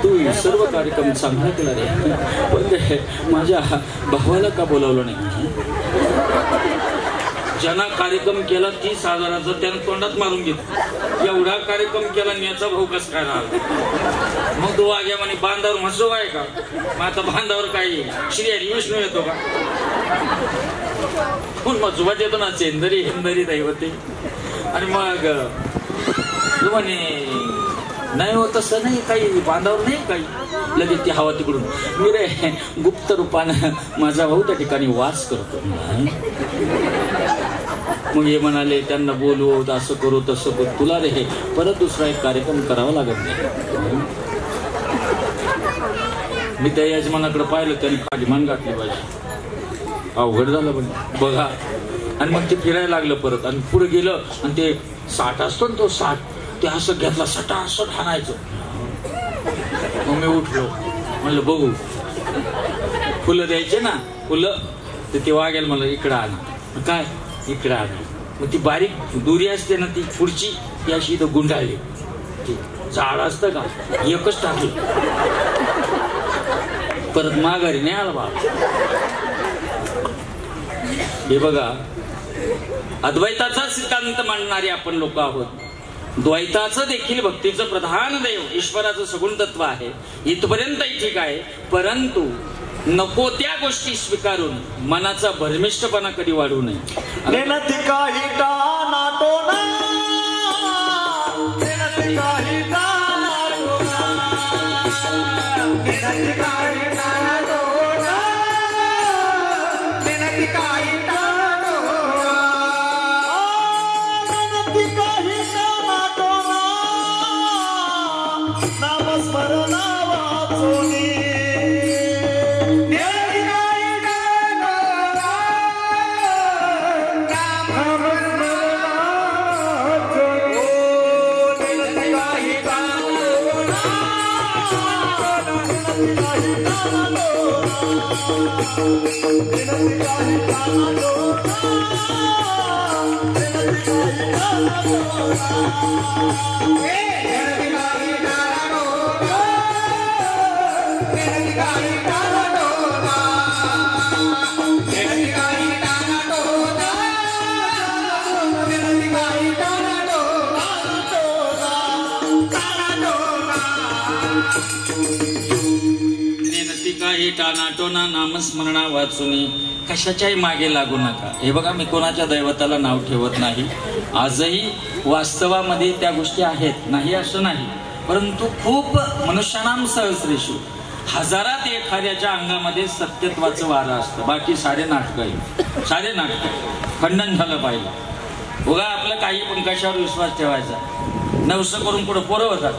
तू सर्व कार्यक्रम चांगला केला रे, पण ते माझ्या भावाला का बोलावलं नाही. ज्यांना कार्यक्रम केला 30,000चा त्यानं तोंडात मारून घेतलं. एवढा कार्यक्रम केला याचा भाऊ कस काय राहिला. मग तो वाग्या म्हणे बांधावर म्हसो आहे का. मग आता बांधावर काय श्री हरी विष्णू येतो का. पण मजुबात येतो ना चेंदरी हिंदरी दैवते. आणि मग तू म्हणे नाही हो तसं नाही काही बांधावर नाही काही. लगेच ती हवा तिकडून मी रे गुप्त रूपानं माझा भाऊ त्या ठिकाणी वास करतो. मग हे म्हणाले त्यांना बोलू असं करू तसं करू. तुला रे परत दुसरा एक कार्यक्रम करावा लागत नाही. मी त्या यजमानाकडे पाहिलं त्यांनी खाली मान घातली पाहिजे. अवघड झालं पण बघा. आणि मग ते फिरायला लागलं परत. आणि पुढे गेलं आणि ते साठ असतो ना तो साठ ते असं घेतला सटा असं हाणायचं. मग मी उठलो म्हणलं बघू. फुलं द्यायचे ना फुलं तर ते वागेल मला इकडं आणा. काय इकडं आणा. मग ती बारीक दुरी असते ना ती पुढची ती अशी इथं गुंडाळली. झाड असतं का एकच टाकलं. परत माघारी नाही आला बाबा. हे बघा अद्वैताचा सिद्धांत मांडणारे आपण लोक आहोत. द्वैताचं देखील भक्तीचं प्रधान दैव ईश्वराचं सगुण तत्व आहे. इथपर्यंतही ठीक आहे. परंतु नको त्या गोष्टी स्वीकारून मनाचा भरमिष्ठपणा कधी वाढू नये. टानाटोना नामस्मरणा वाचुनी कशाच्याही मागे लागू नका. हे बघा मी कोणाच्या दैवताला नाव ठेवत नाही. आजही वास्तवामध्ये त्या गोष्टी आहेत नाही असं नाही. परंतु खूप मनुष्यानाम सहस्रेषु हजारात एखाद्याच्या अंगामध्ये सत्यत्वाचं वारं असतं. बाकी सारे नाटक आहे. सारे नाटक खंडन झालं पाहिजे. बघा आपलं काही पण कशावर विश्वास ठेवायचा. नवसं करून पुढे पोरं होतात.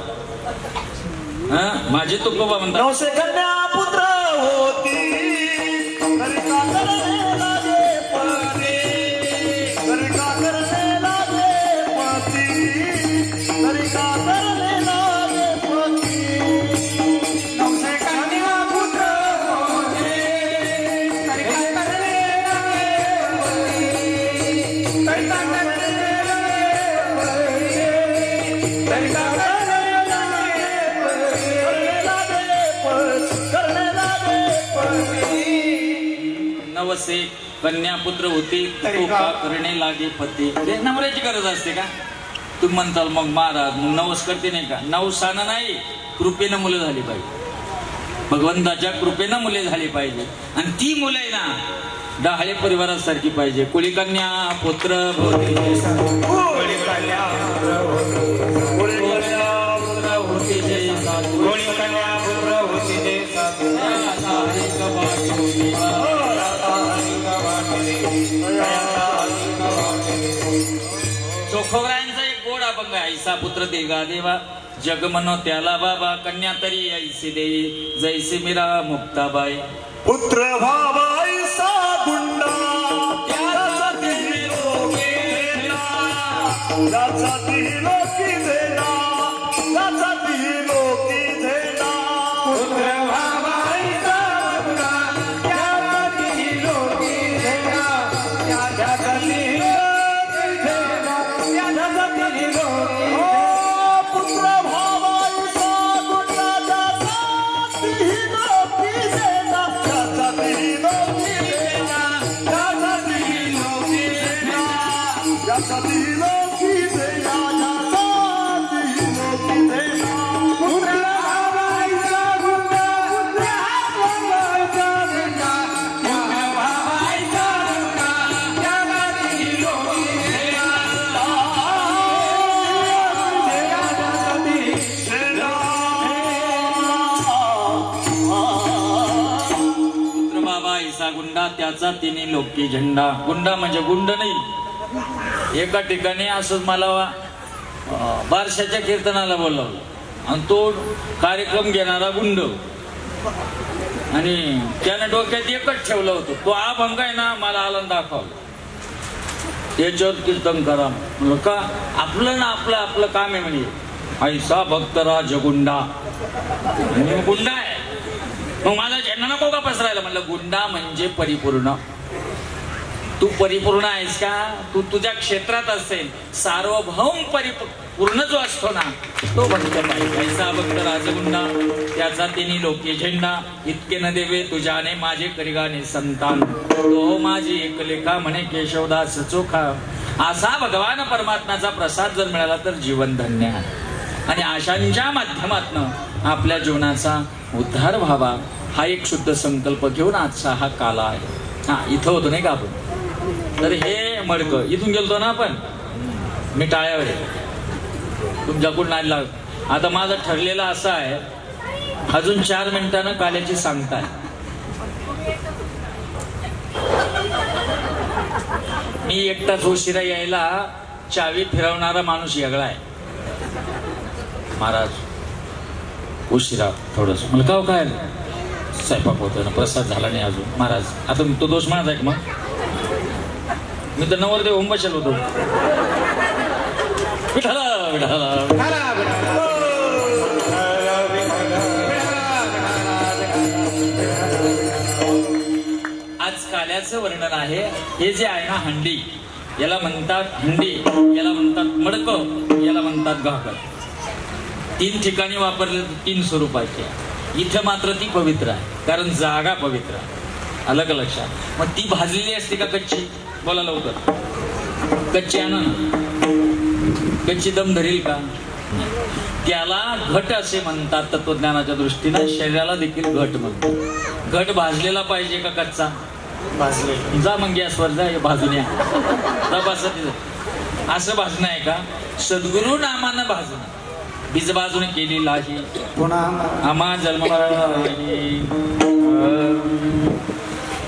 माझे तुकोबा म्हणतात नवसे कन्या पुत्र होती तरी का करणे लागे पती. तरी का करणे लागे पती. तरी का करणे लागे पती. नवसे कन्या पुत्र होती तरी का करणे लागे पती. तरी का करणे लागे पती. तरी का नवसे कन्यापुत्र होते तो का करणे लागे पती. नवऱ्याची गरज असते का. तुम्ही म्हणताल मग महाराज मग नवस करते नाही का. नवसानं नाही कृपेनं मुलं झाली पाहिजे. भगवंताच्या कृपेनं मुले झाली पाहिजे. आणि ती मुलं आहे ना डहाळे परिवारासारखी पाहिजे. कुळी कन्या पुत्र होते. चोखोरायांचा एक गोड अभंग आहे. ऐसा पुत्र देगा देवा जग मनो त्याला बाबा. कन्या तरी ऐसी देई जैसे मीरा मुक्ताबाई. पुत्र भावा ऐसा त्याचा ती लोकी झेंडा, त्याचा ती लोकी झेंडा. पुत्र भावाईचा गुंडा, त्याचा ती लोकी झेंडा, त्याचा ती लोकी झेंडा, त्याचा ती लोकी झेंडा. पुत्र भावाईचा गुंडा, त्याचा ती लोकी झेंडा, त्याचा ती लोकी झेंडा, त्याचा ती लोकी झेंडा, त्याचा ती लोकी झेंडा, त्याचा ती लोकी झेंडा. पुत्र भावाईचा गुंडा, पुत्र भावाईचा गुंडा, पुत्र भावाईचा गुंडा, त्याचा ती लोकी झेंडा, त्याचा ती झेंडा. पुत्र बाबा ईसा गुंडा त्याचा तिने लोकी झेंडा. गुंडा म्हणजे गुंड नाही. एका ठिकाणी असंच मला बारशाच्या कीर्तनाला बोलवलं आणि तो कार्यक्रम घेणारा गुंड आणि त्याने डोक्यात एकच ठेवलं होतं, तो अभंग आहे ना मला आला दाखवलं, त्याच्यावर कीर्तन करा. म्हणलं का? आपलं ना आपलं आपलं काम आहे म्हणजे ऐसा भक्तराज गुंडा आणि गुंडा आहे. मग माझा झेंडा नको का पसरायला? म्हणलं गुंडा म्हणजे परिपूर्ण. तू परिपूर्ण आहेस का? तू तुझ्या क्षेत्रात असेल सार्वभौम परिपूर्ण जो असतो ना तो भक्त पाहिजे. ऐसा भक्त राजगुंडा त्याचा तिने लोकी झेंडा. इतके न देवे तुझ्याने माझे करिगाने संतान, तो माझी एक लेखा म्हणे केशवदास चोखा. असा भगवान परमात्म्याचा प्रसाद जर मिळाला तर जीवन धन्य आहे. आणि आशांच्या माध्यमातून आपल्या जीवनाचा उद्धार व्हावा हा एक शुद्ध संकल्प घेऊन आजचा हा काला आहे. हा इथं होतो नाही का आपण? तर हे मडकं इथून गेलतो ना आपण, मी टाळ्यावर आहे तुमच्याकडून नाही लागत. आता माझं ठरलेलं असं आहे, अजून 4 मिनिटानं काल्याची सांगताय. मी एकटाच उशिरा यायला चावी फिरवणारा माणूस वेगळा आहे. महाराज उशिरा थोडस. मला का काय स्वयंपाक होतोय ना, प्रसाद झाला नाही अजून. महाराज आता तो दोष माझा आहे. मग मी तर नवरदेव होम बसेल होतो. आज काल्याचं वर्णन आहे. हे जे आहे ना हंडी, याला म्हणतात हंडी, याला म्हणतात मडकं, याला म्हणतात घागर. 3 ठिकाणी वापरले 3 स्वरूपाचे. इथं मात्र ती पवित्र आहे कारण जागा पवित्र आहे. अलग लक्षात. मग ती भाजलेली असते का कच्ची? बोला लवकर. कच्ची आणा. कच्ची दम धरील का? त्याला घट असे म्हणतात तत्वज्ञानाच्या दृष्टीनं. शरीराला देखील घट म्हणतात. घट भाजलेला पाहिजे का कच्चा? भाजले. जा मग गॅसवर जा, भाजून या. असं भाजणं आहे का? सद्गुरु नामानं भाजणं. बीज बाजूने केली लाही आम्हा जन्म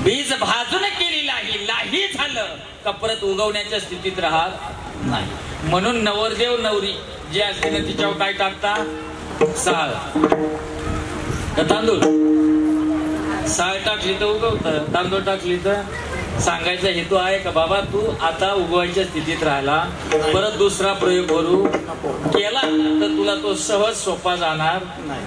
बीज भाजून केली लाही. लाही झालं का परत उगवण्याच्या स्थितीत राहत नाही. म्हणून नवरदेव नवरी जे असते ना तिच्यावर काय टाकता? साळ का तांदूळ? साळ टाकली तर उगवतं, तांदूळ टाकली तर. सांगायचा हेतू आहे का बाबा तू आता उगवायच्या स्थितीत राहिला, परत दुसरा प्रयोग करू केला तर तुला तो सहज सोपा जाणार नाही.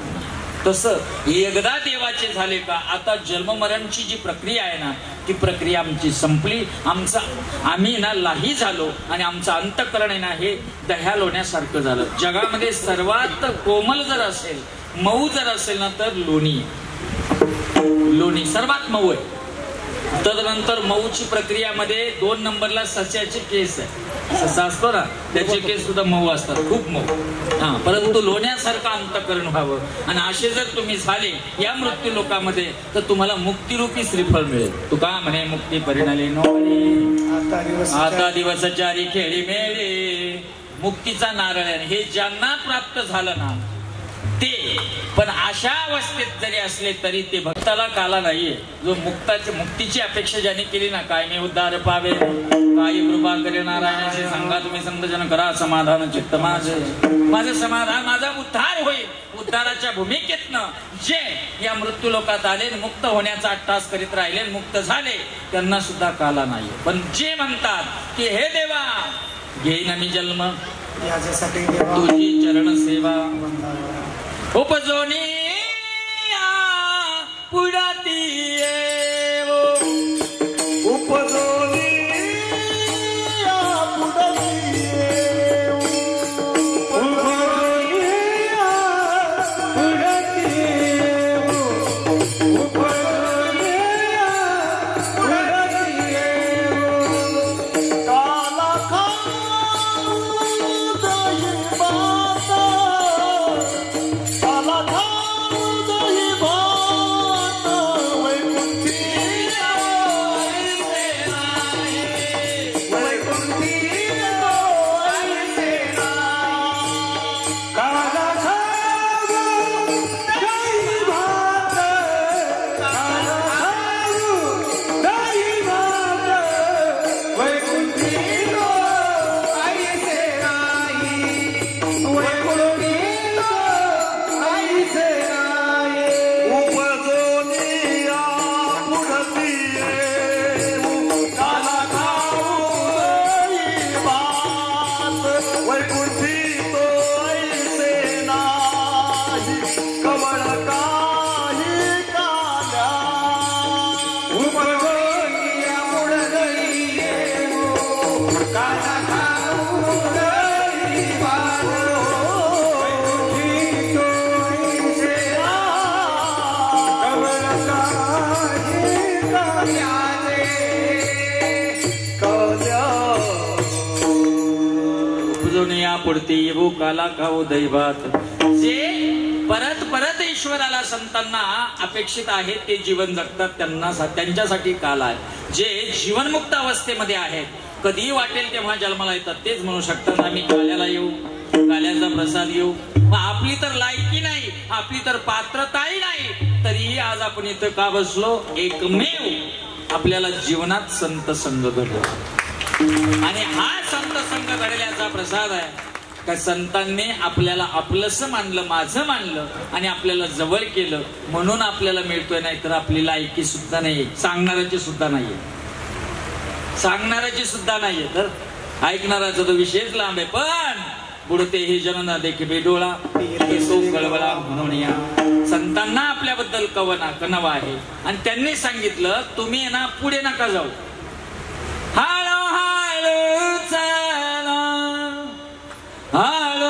तसं एकदा देवाचे झाले का आता जन्ममरणची जी प्रक्रिया आहे ना ती प्रक्रिया आमची संपली. आम्ही ना लाही झालो आणि आमचं अंतःकरण आहे ना हे दह्या लोण्यासारखं झालं. जगामध्ये सर्वात कोमल जर असेल, मऊ जर असेल ना तर लोणी. लोणी सर्वात मऊ आहे. तदनंतर मऊची प्रक्रियामध्ये 2 नंबरला सस्याचे केस आहे. ससा असतो ना त्याचे केस सुद्धा मऊ असतात, खूप मऊ. परंतु लोण्यासारखं अंतःकरण व्हावं आणि असे जर तुम्ही झाले या मृत्यू लोकामध्ये तर तुम्हाला मुक्तिरूपी श्रीफळ मिळेल. तू का म्हणे मुक्ती परिणाली आता दिवस चारी खेळी मेळे. मुक्तीचा नारळ आहे हे ज्यांना प्राप्त झालं ना ते. पण अशा अवस्थेत जरी असले तरी ते भक्ताला काला नाहीये. जो मुक्तीची अपेक्षा ज्याने केली ना, काय मी उद्धार पावे काही कृपा करे नारायणाचे सांगा तुम्ही संत जन करा समाधान चित्त माझं समाधान, माझा उद्धार होईल. उद्धाराच्या भूमिकेतनं जे या मृत्यू लोकात आले, मुक्त होण्याचा अट्टास करीत राहिले, मुक्त झाले, त्यांना सुद्धा काला नाही. पण जे म्हणतात की हे देवा घेईन मी जन्म याच्यासाठी देवा तुझी चरण सेवा उपजोनी पुढाती येवो उपजोनी पुढती येऊ काला खाऊ दैवात जे परत परत ईश्वराला संतांना अपेक्षित आहे ते जीवन जगतात त्यांना त्यांच्यासाठी काल आहे. जे जीवनमुक्त अवस्थेमध्ये आहेत कधीही वाटेल तेव्हा जन्माला येतात तेच म्हणू शकतात आम्ही काल्याला येऊ काल्याचा प्रसाद येऊ. आपली तर लायकी नाही आपली तर पात्रताही नाही तरीही आज आपण इथं का बसलो एकमेव आपल्याला जीवनात संत संग घडलो आणि हा संत संग घडल्याचा प्रसाद आहे का संतांनी आपल्याला आपलंसं मानलं माझं मानलं आणि आपल्याला जवळ केलं म्हणून आपल्याला मिळतोय. नाही तर आपली लायकी सुद्धा नाहीये सांगणाऱ्याची सुद्धा नाहीये सांगणाऱ्याची सुद्धा नाहीये तर ऐकणाराचा तो विषयच लांब आहे. पण बुडते हे जनना देखी बेडोळा तो कळवळा म्हणून या संतांना आपल्याबद्दल कणव आहे आणि त्यांनी सांगितलं तुम्ही ना पुढे नका जाऊ हळू हळू चला हळू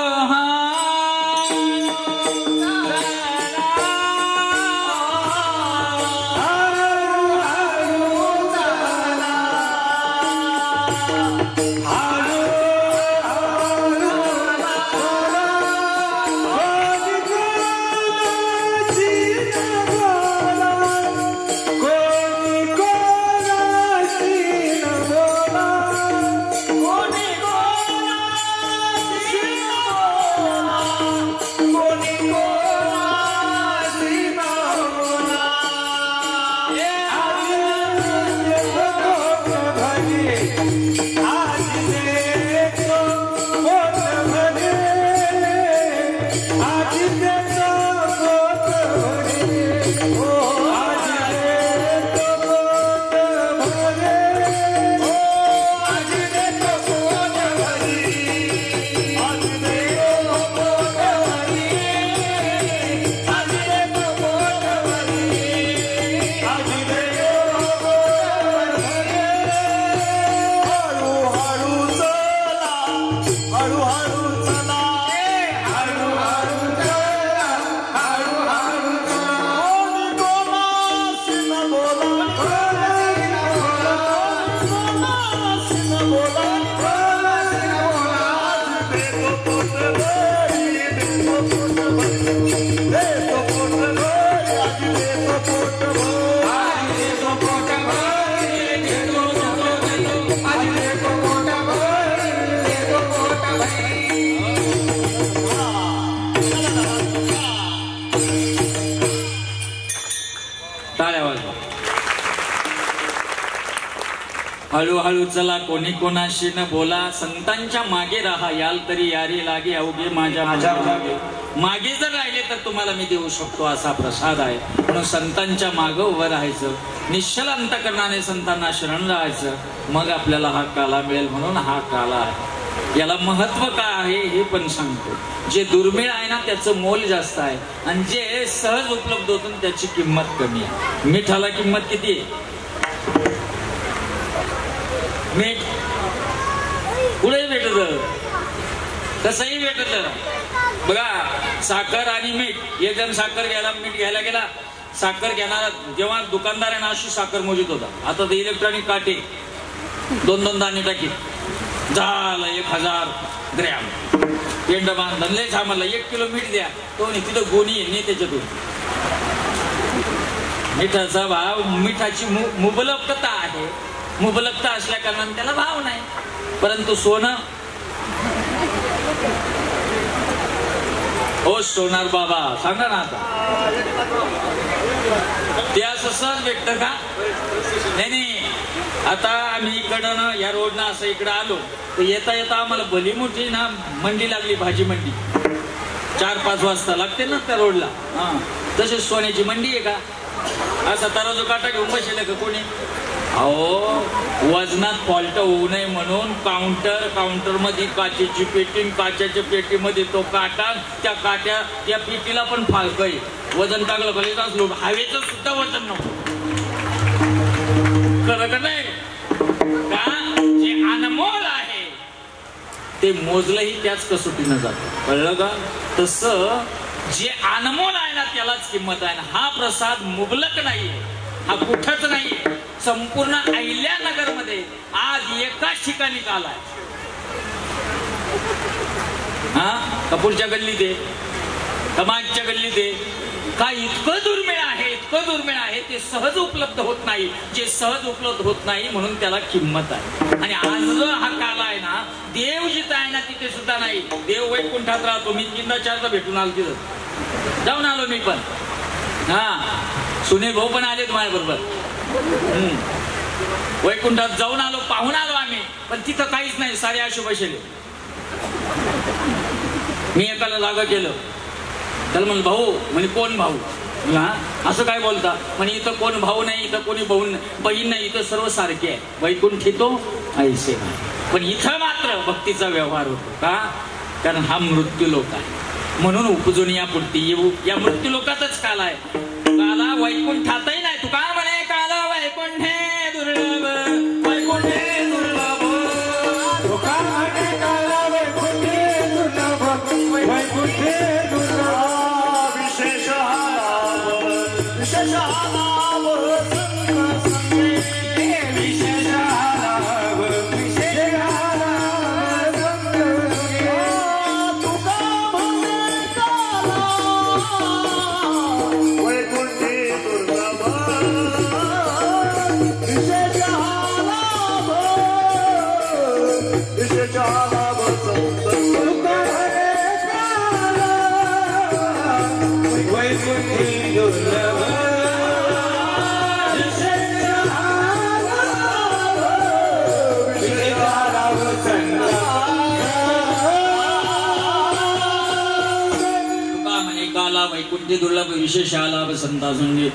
हळूहळू चला कोणी कोणाशी न बोला संतांच्या मागे राहा याल तरी यारी लागे अवघे माझ्या मागे जर राहिले तर तुम्हाला मी देऊ शकतो असा प्रसाद आहे. म्हणून संतांच्या मागे उभं राहायचं निश्चल अंतकरणाने संतांना शरण राहायचं मग आपल्याला हा काला मिळेल. म्हणून हा काला आहे याला महत्व काय आहे हे पण सांगतो. जे दुर्मिळ आहे ना त्याचं मोल जास्त आहे आणि जे सहज उपलब्ध होतं त्याची किंमत कमी आहे. मिठाला किंमत किती आहे? मीठ कुठेही भेटत, कसंही भेटत. बघा साखर आणि मीठ, एक जण साखर घ्यायला मीठ घ्यायला गेला. साखर घेणारा जेव्हा दुकानदार आहे ना अशी साखर मोजित होता. आता तर इलेक्ट्रॉनिक काटे 2-2 दाणे टाकी झालं 1000 ग्रॅम पेंड बांधून लय आम्हाला 1 किलो मीठ द्या. तो तिथं गोणी नाही त्याच्यातून. मिठाचा भाव, मिठाची मुबलकता आहे. मुबलकता असल्या कारणाने त्याला भाव नाही. परंतु सोनं, हो सोनार बाबा सांगा ना आता, ते असं सहज भेटतं का? नाही. आता आम्ही इकडं या रोडनं असं इकडं आलो तर येता येता आम्हाला भली मोठी ना मंडी लागली, भाजी मंडी. 4-5 वाजता लागते ना त्या रोडला. हा तसेच सोन्याची मंडी आहे का? असा तराजू काटा घेऊन बसले का कोणी? अहो वजनात फॉल्ट होऊ नये म्हणून काउंटर मध्ये काचेची पेटी, काचेच्या पेटीमध्ये तो काटा, त्या काट्या त्या पेटीला पण फाळक आहे. वजन टाकलं पाहिजे असलो हवेचं सुद्धा वजन नको. खरं का नाही? का जे अनमोल आहे ते मोजलंही त्याच कसोटीनं जातं. कळलं का? तसं जे अनमोल आहे ना त्यालाच किंमत आहे. हा प्रसाद मुबलक नाहीये, हा कुठंच नाहीये. संपूर्ण अहिल्यानगर मध्ये आज एकाच ठिकाणी काल आहे. हा कपूरच्या गल्लीत आहे, कमाजच्या गल्लीत आहे. का इतकं दुर्मिळ आहे, इतकं दुर्मिळ आहे. ते सहज उपलब्ध होत नाही. जे सहज उपलब्ध होत नाही म्हणून त्याला किंमत आहे. आणि आज जो हा काल आहे ना, देव जिथं आहे ना तिथे सुद्धा नाही. देव वैकुंठात राहतो. मी 3-4दा भेटून आलो, तिथं जाऊन आलो मी पण. हा सुनील भाऊ पण आले माझ्या बरोबर. वैकुंठात जाऊन आलो, पाहून आलो आम्ही. पण तिथं काहीच नाही, सारे अशुभ बसले. मी एकाला जागा केलं. त्याला म्हणलं भाऊ, म्हणजे कोण भाऊ? हा असं काय बोलता? म्हणजे इथं कोण भाऊ नाही, इथं कोणी बहीण नाही, इथं सर्व सारखे आहे. वैकुंठी तो ऐसे नाही. पण इथं मात्र भक्तीचा व्यवहार होतो. का? कारण हा मृत्यू लोक आहे. म्हणून उपजून या पुरती येऊ. या मृत्यू लोकातच काल आहे. काला वैकुंठातही नाही. तू का म्हणे काला वैकुंठे दुर्लभ, वैकुंठे दुर्लभ. तू का म्हणे काला वैकुंठे दुर्लभ, वैकुंठे दुर्लभ. विशेष लाभ, विशेष लाभ संत संगे. विशेष लाभ, विशेष लाभ संत संगे. तू का म्हणे काला वैकुंठे दुर्लभ, विशेष लाभ, विशेष लाभ संत संगे. वैकुंठी दुर्लभ, काला वैकुंठी दुर्लभ विशेष लाभ संता संगे.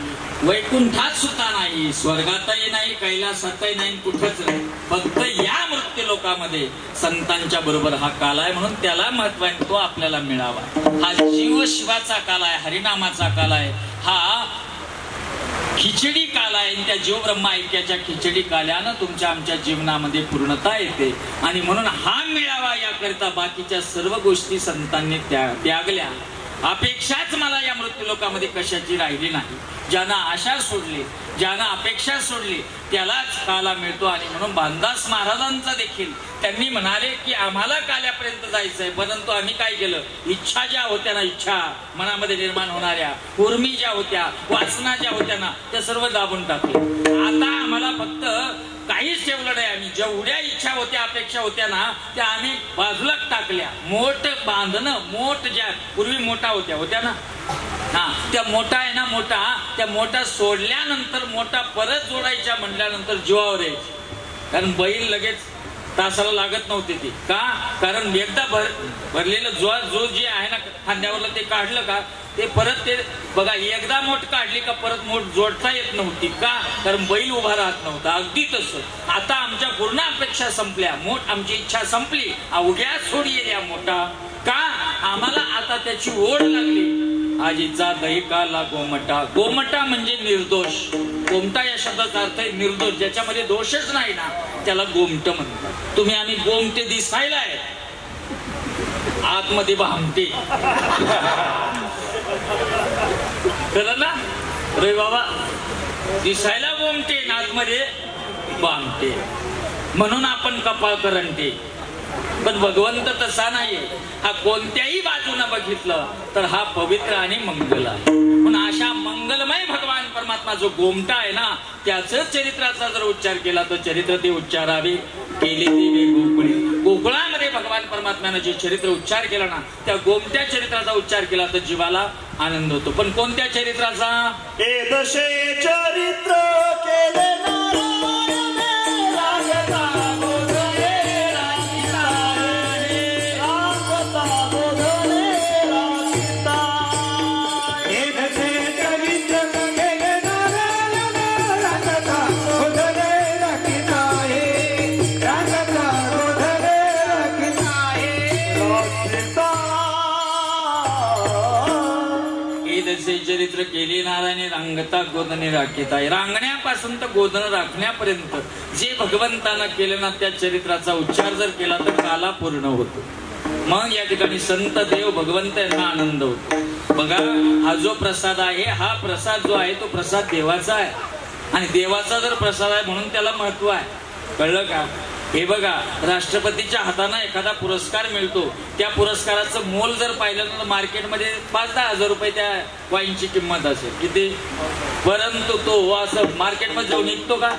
वैकुंठात सुद्धा नाही, स्वर्गातही नाही, कैलासातही नाही, कुठंच नाही. फक्त या मृत्यू लोकामध्ये संतांच्या बरोबर हा काल आहे. म्हणून त्याला महत्व आहे, तो आपल्याला मिळावा. हा जीव शिवाचा काल आहे, हरिनामाचा काल आहे. हा खिचडी काल आहे. त्या जीव ब्रह्मा ऐक्याच्या खिचडी काल्यानं तुमच्या आमच्या जीवनामध्ये पूर्णता येते. आणि म्हणून हा मिळावा याकरिता बाकीच्या सर्व गोष्टी संतांनी त्यागल्या. अपेक्षाच मला या मृत्यू लोकामध्ये कशाची राहिली नाही. ज्यानं आशा सोडली, ज्यानं अपेक्षा सोडली त्यालाच काला मिळतो. आणि म्हणून भानदास महाराजांचा देखील त्यांनी म्हणाले की आम्हाला काल्यापर्यंत जायचंय, परंतु आम्ही काय केलं, इच्छा ज्या होत्या ना, इच्छा मनामध्ये निर्माण होणाऱ्या, उर्मी ज्या होत्या, वासना ज्या होत्या ना, त्या सर्व दाबून टाकले. आता आम्हाला फक्त काहीच ठेवलं नाही. आम्ही जेवढ्या इच्छा होत्या, अपेक्षा होत्या ना, त्या आम्ही बाजूला टाकल्या. मोठ बांधणं, मोठ ज्या पूर्वी मोठा होत्या ना, हा त्या मोठा आहे ना, मोठा, त्या मोठा सोडल्यानंतर मोठा परत जोडायच्या म्हटल्यानंतर जीवावर यायची. कारण बैल लगेच तासाला लागत नव्हते ते. का? कारण एकदा भरलेलं जो जे आहे ना खांद्यावरलं ते काढलं का ते परत ते बघा एकदा मोठ काढली का परत मोठ जोडता येत नव्हती. का? कारण बैल उभा राहत नव्हता. अगदी तसं आता आमच्या पूर्ण अपेक्षा संपल्या, मोठ आमची इच्छा संपली, अवघ्या सोडलेल्या मोठा. का? आम्हाला आता त्याची ओढ लागली. आजीचा दही काला गोमटा. गोमटा म्हणजे निर्दोष. गोमटा या शब्दाचा अर्थ आहे निर्दोष, ज्याच्यामध्ये दोषच नाही ना त्याला गोमट म्हणतात. तुम्ही आम्ही गोमटे दिसायला आहे, आतमध्ये भामटे. कळलं ना रे बाबा? दिसायला गोमटे, आतमध्ये भामटे, म्हणून आपण कपाळ करंटे. पण भगवंत तसा नाही. हा कोणत्याही बाजूने बघितलं तर हा पवित्र आणि मंगल आहे. पण अशा मंगलमय भगवान परमात्मा जो गोमटा आहे ना त्याच चरित्राचा जर उच्चार केला तर चरित्र ते उच्चारावे केले देवे गोकुळी. गोकुळामध्ये भगवान परमात्म्याने जे चरित्र उच्चार केला ना त्या गोमट्या चरित्राचा उच्चार केला तर जीवाला आनंद होतो. पण कोणत्या चरित्राचा? हे दशे चरित्र केले चरित्र केले नारायणे रांगता गोदने राखीता. रांगण्यापासून तर गोदन राखण्यापर्यंत जे भगवंतानं केलं ना त्या चरित्राचा उच्चार जर केला तर काला पूर्ण होतो. मग या ठिकाणी संत देव भगवंत यांना आनंद होतो. बघा हा जो प्रसाद आहे हा प्रसाद जो आहे तो प्रसाद देवाचा आहे आणि देवाचा जर प्रसाद आहे म्हणून त्याला महत्व आहे. कळलं का? हे बघा राष्ट्रपतीच्या हाताने एखादा पुरस्कार मिळतो, त्या पुरस्काराचं मोल जर पाहिलं तर मार्केटमध्ये 5-10 हजार रुपये त्या वाईनची किंमत असेल किती, परंतु तो असं मार्केटमध्ये जाऊन निघतो का?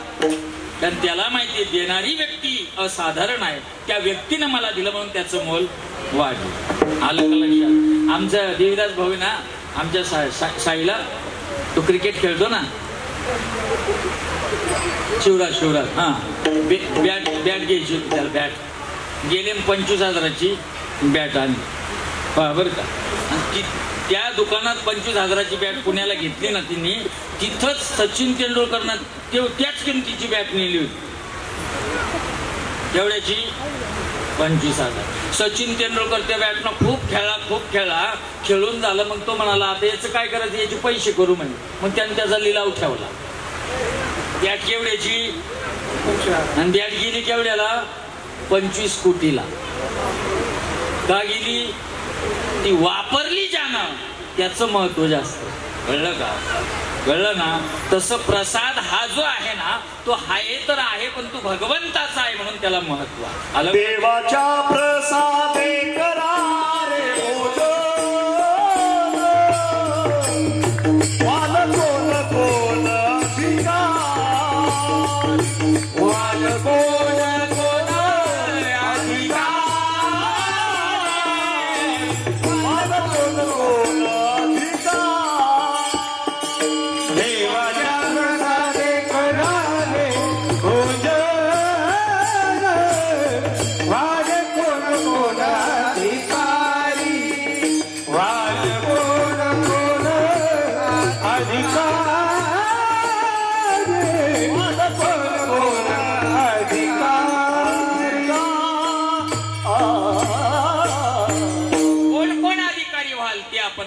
कारण त्याला माहिती देणारी व्यक्ती असाधारण आहे, त्या व्यक्तीनं मला दिलं म्हणून त्याचं मोल वाढलं. आलं का लक्षात? आमचा देवीदास भाऊ ना आमच्या साईला तो क्रिकेट खेळतो ना शिवराज हा बॅट घ्यायची होती त्याला. बॅट गेले 25,000ची बॅट आणली बरं का. आणि त्या दुकानात 25,000ची बॅट पुण्याला घेतली ना तिने, तिथंच सचिन तेंडुलकरनं त्याच किमतीची बॅट नेली होती. तेवढ्याची 25,000. सचिन तेंडुलकर त्या बॅटनं खूप खेळला, खेळून झालं. मग तो म्हणाला आता याचं काय करायचं, याचे पैसे करू म्हणे. मग त्याने त्याचा लिलाव ठेवला. बॅट केवढ्याची आणि बॅट गेली केवढ्याला? 25 कोटीला. का गेली? ती वापरली ज्यानं त्याचं महत्व जास्त. कळलं का? कळलं ना? तसं प्रसाद हा जो आहे ना तो आहे तर आहे पण तो भगवंताचा आहे म्हणून त्याला महत्व आहे. देवाच्या प्रसादे करारे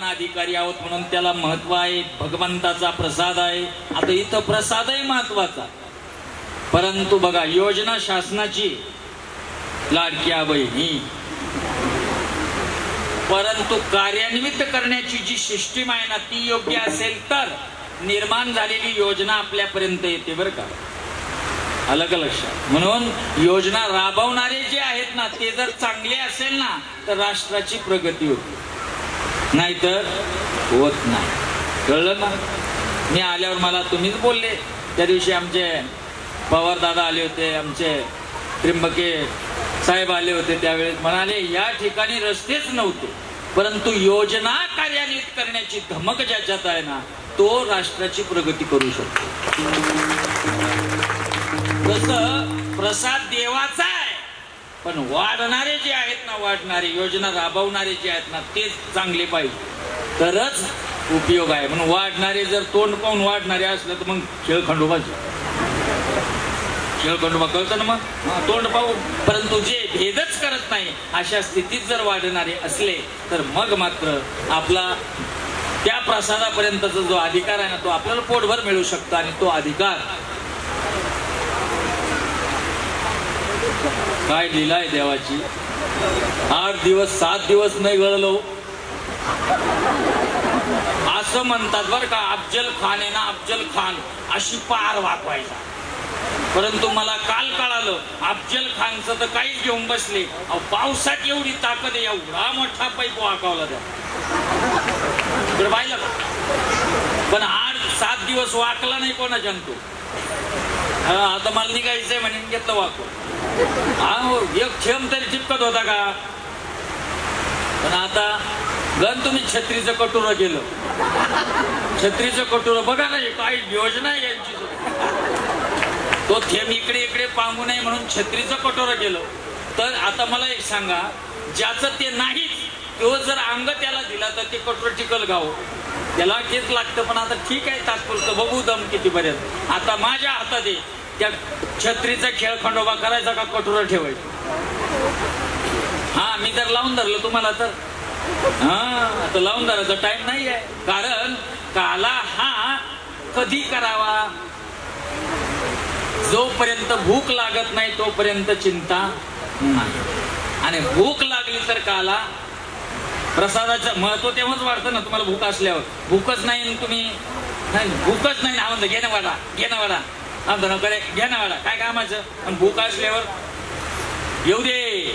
अधिकारी आहोत म्हणून त्याला महत्व आहे. भगवंताचा प्रसाद आहे. आता इथं प्रसादही महत्वाचा, परंतु बघा योजना शासनाची लाडक्या बहिणी, परंतु कार्यान्वित करण्याची जी सिस्टीम आहे ना ती योग्य असेल तर निर्माण झालेली योजना आपल्यापर्यंत येते बरं का. आलं का लक्षात? म्हणून योजना राबवणारे जे आहेत ना ते जर चांगले असेल ना तर राष्ट्राची प्रगती होते, नाहीतर होत नाही. कळलं ना? मी आल्यावर मला तुम्हीच बोलले त्या दिवशी, आमचे पवार दादा आले होते, आमचे त्र्यंबके साहेब आले होते, त्यावेळेस म्हणाले या ठिकाणी रस्तेच नव्हते परंतु योजना कार्यान्वित करण्याची धमक ज्याच्यात आहे ना तो राष्ट्राची प्रगती करू शकतो. तसं प्रसाद देवाचा आहे पण वाढणारे जे आहेत ना, वाढणारे योजना राबवणारे जे आहेत ना, तेच चांगले पाहिजे, तरच उपयोग आहे. म्हणून वाढणारे जर तोंड पाहून वाढणारे असलं तर मग खेळ खंडोबा कळतं ना, मग तोंड पाहून. परंतु जे भेदच करत नाही अशा स्थितीत जर वाढणारे असले तर मग मात्र आपला त्या प्रसादापर्यंतचा जो अधिकार आहे ना, तो आपल्याला पोटभर मिळू शकतो. आणि तो अधिकार काय लिहिलाय देवाची. 8 दिवस 7 दिवस नाही गळलो असं म्हणतात बरं का. अफजल खान आहे ना, अफजल खान अशी पार वाकवायचा. परंतु मला काल कळालं अफजल खानचं तर काहीच घेऊन बसले. पावसात एवढी ताकद आहे, एवढा मोठा पाईप वाकावला त्या पाहिलं. पण 8-7 दिवस वाकला नाही कोणाच्या तो. आता मला निघायचंय म्हणून घेतलं वाकून. एक थेंब तरी चिपकत होता का. पण आता गण तुम्ही छत्रीचं कटोरं केलं. छत्रीचं कटोरं बघा ना, काही योजना आहे यांची. तो थेंब इकडे इकडे पांगू नये म्हणून छत्रीचं कटोरं केलं. तर आता मला एक सांगा, ज्याचं ते नाहीच तो जर अंग त्याला दिला तर ते कटोरं टिकल गाव. त्याला तेच लागतं. पण आता ठीक आहे, तात्पुरतं बघू दम कितीपर्यंत. आता माझ्या हातात आहे, त्या छत्रीचा खेळ खंडोबा करायचा का कटोरं ठेवायचं. हा, मी जर लावून धरलं तुम्हाला तर आता लावून धरायचा टाइम नाही आहे. कारण काला हा कधी करावा, जोपर्यंत भूक लागत नाही तोपर्यंत चिंता नाही. आणि भूक लागली तर काला प्रसादाचं महत्व तेव्हाच वाढतं ना. तुम्हाला भूक असल्यावर. भूकच नाही तुम्ही भूकच नाही ना, घे ना वाडा घे ना वाडा घ्या ना वाडा, काय कामाचं. आणि भूक असल्यावर येऊ दे.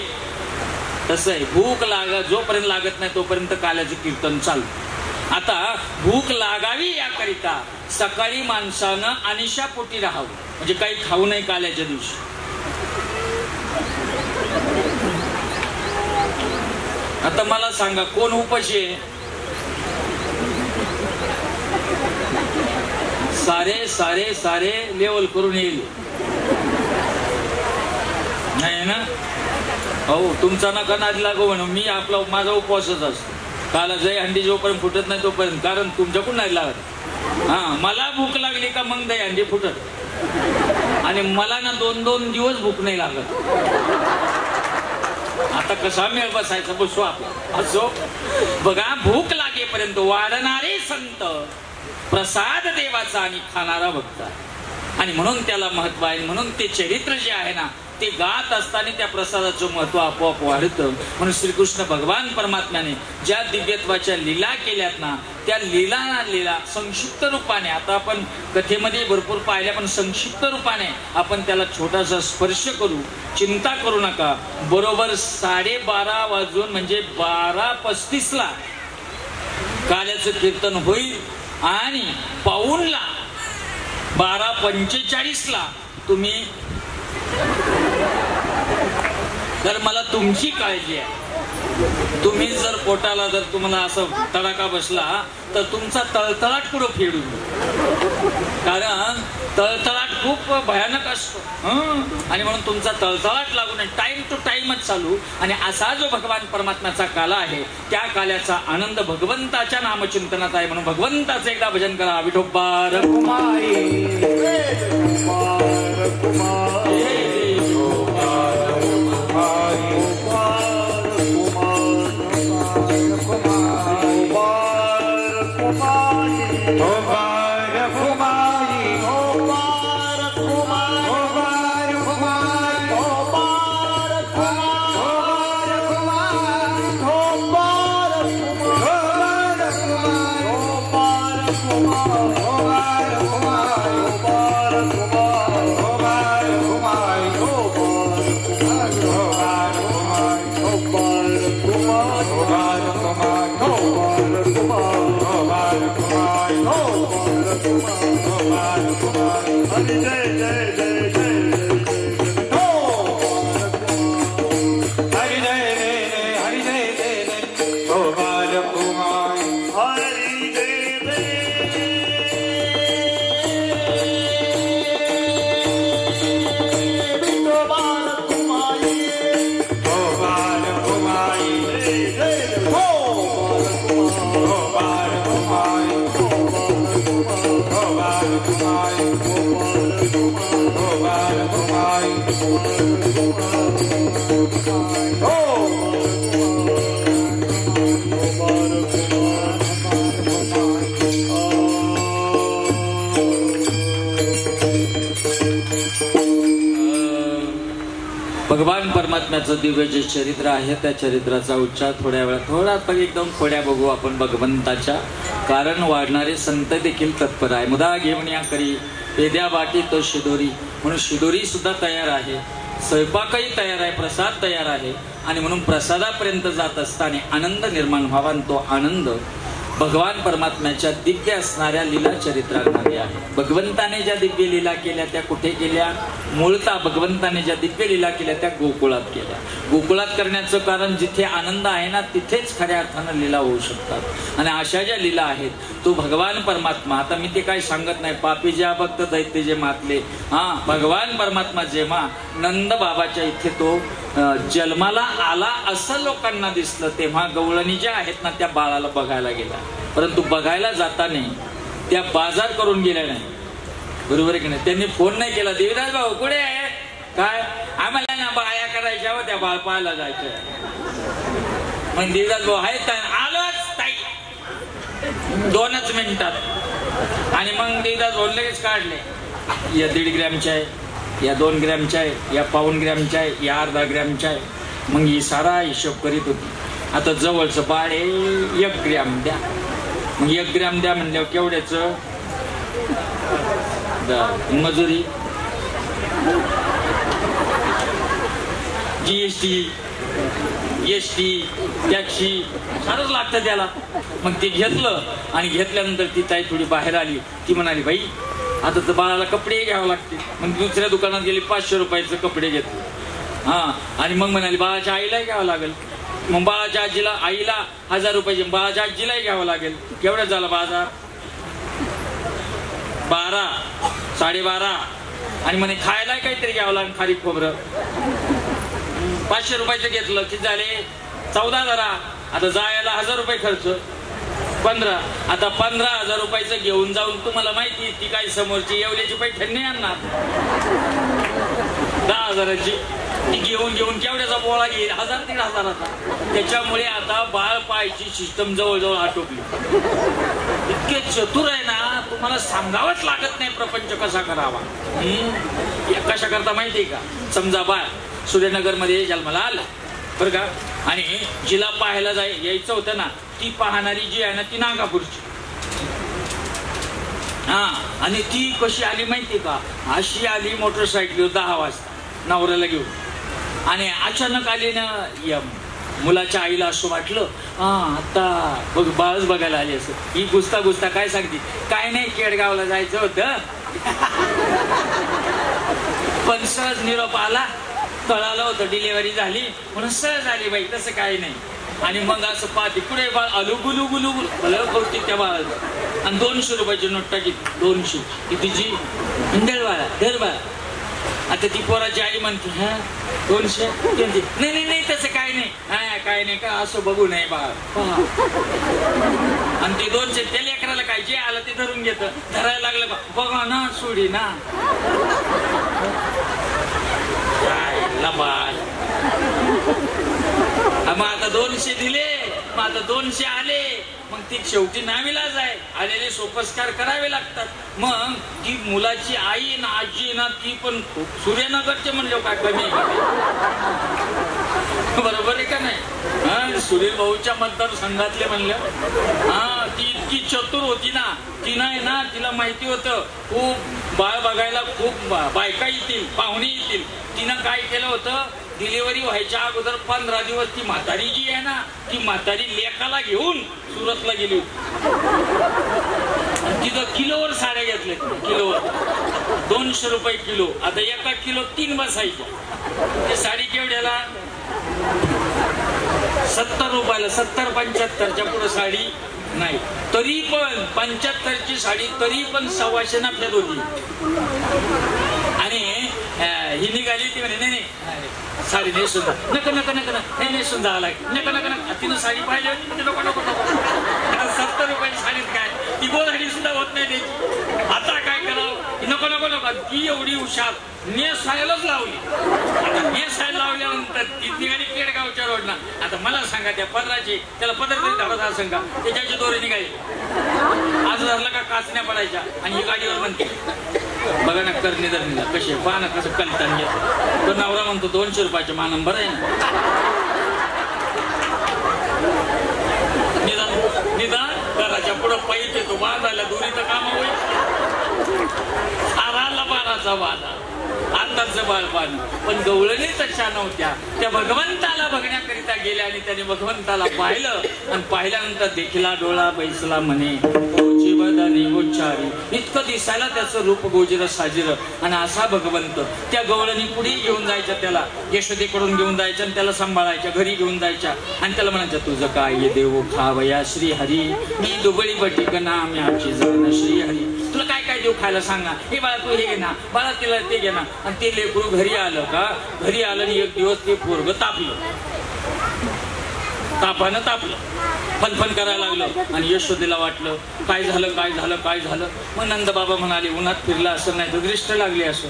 तसं आहे, भूक जोपर्यंत लागत नाही तोपर्यंत काल्याचं कीर्तन चालतं. आता भूक लागावी याकरिता सकाळी माणसानं अनिशा पोटी राहावं, म्हणजे काही खाऊ नये काल्याच्या दिवशी. आता मला सांगा, कोण उपाशी आहे. सारे सारे सारे लेवल करून येईल नाही ना. हो, तुमचा नका नाद लागो म्हणून मी आपला माझा उपवासच असतो. काला जय हंडी जोपर्यंत फुटत नाही तोपर्यंत. कारण तुमच्याकडून नाही लागत. मला भूक लागली का मग दही हंडी फुटत. आणि मला ना 2-2 दिवस भूक नाही लागत. आता कसा मेळ बसायचा, बसू आपण असो. बघा, भूक लागेपर्यंत वाढणारे संत, प्रसाद देवाचा आणि खाणारा भक्त. आणि म्हणून त्याला महत्व आहे. म्हणून ते चरित्र जे आहे ना, ते गात असताना त्या प्रसादाचं महत्व आपोआप वाढतं. म्हणून श्रीकृष्ण भगवान परमात्म्याने ज्या दिव्यत्वाच्या लीला केल्यात ना, त्या लीला संक्षिप्त रूपाने, आता आपण कथेमध्ये भरपूर पाहिल्या, पण संक्षिप्त रूपाने आपण त्याला छोटासा स्पर्श करू. चिंता करू नका. बरोबर 12:30 वाजून म्हणजे 12:35 काल्याचं कीर्तन होईल. आणि पाऊणला 12:45 तुम्ही. तर मला तुमची काळजी आहे. तुम्ही जर पोटाला जर तुम्हाला असं तडाखा बसला तर तुमचा तळतळाट पुढे फेडू. कारण तळतळाट खूप भयानक असतो. आणि म्हणून तुमचा तळतळाट लागू नये. टाइम टू टाइमच चालू. आणि असा जो भगवान परमात्म्याचा काला आहे, त्या काल्याचा आनंद भगवंताच्या नामचिंतनात आहे. म्हणून भगवंताचं एकदा भजन करा. विठोबा रखुमाई परमात्म्याचं दिव्य जे चरित्र आहे त्या चरित्राचा उच्चार थोड्या वेळा थोडा पण एकदम थोड्या बघू आपण भगवंताच्या. कारण वाढणारे संत देखील तत्पर आहे. मुदा घेऊन या करी पेद्या बाटी तो शिदोरी. म्हणून शिदोरी सुद्धा तयार आहे, स्वयंपाकही तयार आहे, प्रसाद तयार आहे. आणि म्हणून प्रसादापर्यंत जात असताना आनंद निर्माण व्हावा. तो आनंद भगवान परमात्म्याच्या दिव्य असणाऱ्या लीला चरित्रांमध्ये आहे. भगवंताने ज्या दिव्य लीला केल्या त्या कुठे केल्या? मूळतः भगवंताने ज्या दिव्य लीला केल्या त्या गोकुळात केल्या. गोकुळात करण्याचं कारण जिथे आनंद आहे ना तिथेच खऱ्या अर्थानं लीला होऊ शकतात. आणि अशा ज्या लीला आहेत तो भगवान परमात्मा, आता मी ते काही सांगत नाही, पापी ज्या भक्त दैत्य जे मातले, भगवान परमात्मा जेव्हा नंद बाबाच्या इथे तो जन्माला आला असं लोकांना दिसलं तेव्हा गवळणी ज्या आहेत ना त्या बाळाला बघायला गेला. परंतु बघायला जाताना त्या बाजार करून गेल्या नाही. बरोबर आहे की नाही? त्यांनी फोन नाही केला, देवीदास भाऊ कुठे आहे? काय आम्हाला ना बाया करायच्या व त्या बाळ पाहायला जायचं. मग देवीदास भाऊ आहेत, आलोच ताई 2च मिनिटात. आणि मग देवीदास भाऊ लगेच काढले, या 1.5 ग्रॅमच्या आहे, या 2 ग्रॅमच्या आहे, या 1.25 ग्रॅमच्या आहे, या अर्धा ग्रॅमच्या आहे. मग ही सारा हिशोब करीत होती. आता जवळचं बाळ आहे 1 ग्रॅम द्या. मग 1 ग्रॅम द्या म्हणल्यावर केवढ्याचं? मजुरी, GST, ST, टॅक्सी सारंच लागतं त्याला. मग ते घेतलं आणि घेतल्यानंतर ती ताई थोडी बाहेर आली. ती म्हणाली बाई आता तर बाळाला कपडे घ्यावे लागतील. मग दुसऱ्या दुकानात गेली, 500 रुपयाचं कपडे घेतले. आणि मग म्हणाली बाळाच्या आईलाही घ्यावं लागेल. मग बाळाच्या आईला 1000 रुपयाचे, बाळाच्या आजीलाही घ्यावं लागेल. केवढ्यात झाला बाजार? 12, 12.5. आणि म्हणे खायला काहीतरी घ्यावं लागेल, खारी खोबरं. 500 रुपयाचं घेतलं की झाले 14 जरा. आता जायला 1000 रुपये खर्च, 15. आता 15,000 रुपयाचं घेऊन जाऊन तुम्हाला माहिती ती काही समोरची येवल्याची पैठण नाही आणणार, 10,000ची. ती घेऊन केवढ्याचा बोळा घेईल? 1,000-1,500चा. त्याच्यामुळे आता बाळ पाहायची सिस्टम जवळजवळ आटोपली. इतके चतुर आहे ना, तुम्हाला सांगावंच लागत नाही प्रपंच कसा करावा. कशा करता माहितीये का? समजा बाळ सूर्यनगरमध्ये जन्माला आलं बरं का, आणि जिला पाहायला यायचं होतं ना, ती पाहणारी जी आहे ना ती नागापूरची. आणि ती कशी आली माहिती का? अशी आली मोटरसायकलीवर 10 वाजता नवऱ्याला घेऊन. आणि अचानक आली ना, या मुलाच्या आईला असं वाटलं आता बघ बाळच बघायला आली असं. ही गुस्ता काय सांगते? काय नाही, केडगावला जायचं होतं पण सहज निरोप आला, कळालं होतं डिलिव्हरी झाली म्हणून सहज आली बाई, तसं काही नाही. आणि मग असं पाहते पुढे बाळ आलू गुलू गुलू भलं कौतिक त्या बाळाचं. आणि 200 रुपयाची नोट टाकी, 200. ती तिची धर बाळा. आता ती पोराची आई म्हणते 200. नाही तसं काही नाही, काय नाही का असं बघू नये बाळ. आणि ते 200 त्या लेकराला काय जे आलं ते धरून घेतं. धरायला लागलं का बघा ना, सोडी ना बाळ. मग आता 200 दिले, मग आता 200 आले. मग ती शेवटी नावीलाज आहे, आलेले सोपस्कार करावे लागतात. मग ती मुलाची आई ना आजी ना ती पण सूर्यनगरचे म्हणले काय कमी बरोबर आहे का नाही? सुनील भाऊच्या मतदारसंघातले म्हणलं. ती इतकी चतुर होती ना, ती नाही ना, तिला माहिती होतं खूप बाळ बघायला खूप बायका येतील, पाहुणे येतील. तिनं काय केलं होतं, डिलिव्हरी व्हायच्या अगोदर 15 दिवस ती म्हातारी जी आहे ना, ती म्हातारी लेकाला घेऊन सुरतला गेली होती. तिथं किलोवर साड्या घेतल्या, किलोवर 200 रुपये किलो. आता 1 किलो 3 बसायच्या. ती साडी केवढ्याला? 70 रुपयाला. 70-75च्या पुढे साडी नाही. तरी पण 75ची साडी तरी पण 125 नफ्यात होती. आणि ही निघाली ती म्हणे नाही साडी नेसून नका नेसून जावं लागेल, नका. तिनं साडी पाहिजे होती, नको 70 रुपयाची साडीत काय ती गोधडी सुद्धा होत नाही त्याची. आता काय करावं? नको ती एवढी हुशार नेसायलाच लावली. आता नेसायला लावल्यानंतर ती निघाली केडगावच्या रोडला. आता मला सांगा त्या पदराची, त्याला पदर तरी धरत असेल का? त्याच्याची दोरी निघाली, आज धरलं का काचण्या पडायच्या. आणि ही गाडीवर म्हणते बघा ना करणी धरणीला कशी पहा ना कसं कलतान घेतो. तो नवरा म्हणतो 200 रुपयाच्या मा नंबर आहे ना. निदान घराच्या पुढं पाईप येतो बांधायला दोरीचं काम होईल. आराला बाराचा वादा आताच बाळपान. पण गवळणी तशा नव्हत्या. त्या भगवंताला बघण्याकरिता गेल्या आणि त्याने भगवंताला पाहिलं आणि पाहिल्यानंतर देखीला डोळा बैसला म्हणे बदनी गोचारी. इतकं दिसायला त्याचं रूप गोजिर साजिर. आणि असा भगवंत त्या गवळणी पुढे घेऊन जायच्या, त्याला यशोदेकडून घेऊन जायच्या आणि त्याला सांभाळायच्या, घरी घेऊन जायच्या आणि त्याला म्हणायच्या तुझं काय ये देव खावया श्री हरी, मी दुबळी बटिक ना मी आमची जण श्री हरी. तुला काय काय देऊ खायला सांगा, हे बाळा तू हे घे ना, बाळा तिला ते घे ना. आणि ते लेकरू घरी आलं का, घरी आलं आणि एक दिवस ते पोरग तापलं, तापानं तापलं, फनफन करायला लागलं. आणि यशोदेला वाटलं काय झालं काय झालं काय झालं. मग नंदबाबा म्हणाले उन्हात फिरला असं नाही तर दृष्ट लागली असं.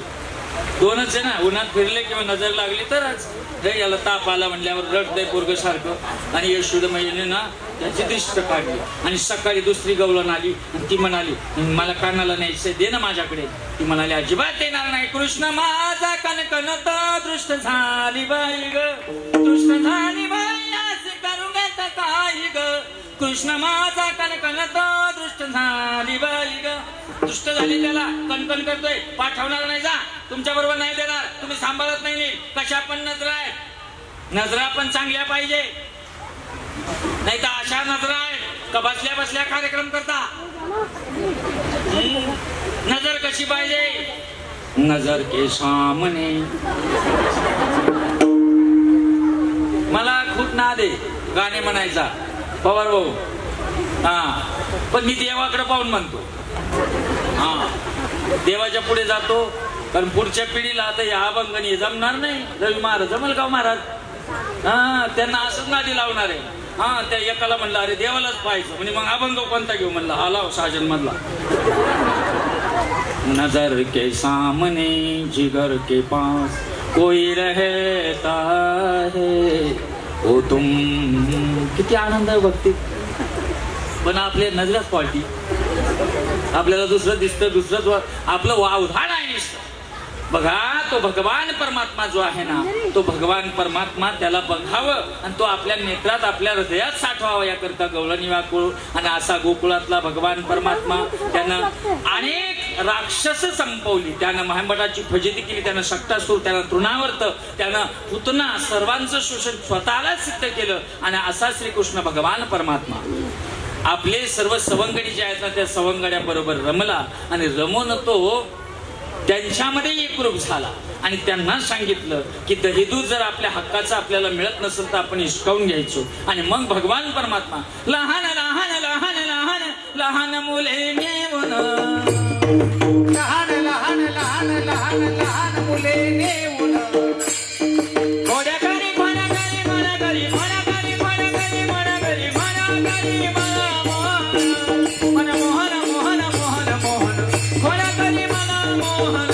दोनच आहे ना, उन्हात फिरले किंवा नजर लागली तरच. रे याला ताप आला म्हणल्यावर रडतंय पोरग सारखं. आणि यशोदा मैयाने ना त्याची दृष्ट काढली. आणि सकाळी दुसरी गवळण आली आणि ती म्हणाली मला कानाला न्यायचंय दे ना माझ्याकडे. ती म्हणाली अजिबात देणार नाही. कृष्ण माझा कणकण दृष्ट झाली बाई ग, दृष्ट झाली बाई असे करू घेत काही ग. कृष्ण माझा कणकण दृष्ट झाली बाई ग. दृष्ट झाली त्याला कणकण करतोय, पाठवणार नाही, जा तुमच्या बरोबर नाही देणार, तुम्ही सांभाळत नाही. कशा पण नजरा आहेत, नजरा पण चांगल्या पाहिजे, नाही तर अशा नजरा आहेत का बसल्या बसल्या कार्यक्रम करता. नजर कशी पाहिजे, नजर के सामने. मला खूप नाद आहे गाणे म्हणायचा पवार भाऊ. हा पण मी देवाकडे पाहून म्हणतो. हा देवाच्या पुढे जातो कारण पुढच्या पिढीला आता या अभंगणी जमणार नाही. रवी महाराज जमल का महाराज, हा त्यांना असंच नादी लावणार आहे. हा त्या एकाला म्हणलं अरे देवालाच पाहायचं म्हणजे मग अभंग कोणता घेऊ म्हणलं हा लाव साजन मधला. नजर के सामने जिगर के पास कोई रहता है ओ तुम. किती आनंद आहे भक्तीत. पण आपल्या नजराच क्वालिटी, आपल्याला दुसरं दिसतं, दुसरंच आपलं वावधान आहे नुसतं. बघा तो भगवान परमात्मा जो आहे ना, तो भगवान परमात्मा त्याला बघावं आणि तो आपल्या नेत्रात आपल्या हृदयात साठवावा याकरता गवळणी व्याकुळ. आणि असा गोकुळातला भगवान परमात्मा त्यानं अनेक राक्षस संपवली, त्यानं महामठाची फजिती केली, त्यानं शक्तासूर, त्यानं तृणावर्त, त्यानं पुतना सर्वांचं शोषण स्वतःला सिद्ध केलं. आणि असा श्रीकृष्ण भगवान परमात्मा आपले सर्व सवंगडी जे आहेत ना त्या सवंगड्या बरोबर रमला आणि रमून तो त्यांच्यामध्ये एकरूप झाला. आणि त्यांना सांगितलं की दही दूध जर आपल्या हक्काचं आपल्याला मिळत नसेल तर आपण हिसकावून घ्यायचो. आणि मग भगवान परमात्मा लहान लहान लहान लहान लहान मुले नेऊन, लहान लहान लहान लहान लहान मुले नेऊन, घोड्या करी म्हणा करी म्हणा करी म्हणा करी म्हणा करी म्हणा करी म्हणा करी म्हणा मोहन मोहन मोहन मोहन घोड्या करी म्हणा मोहन.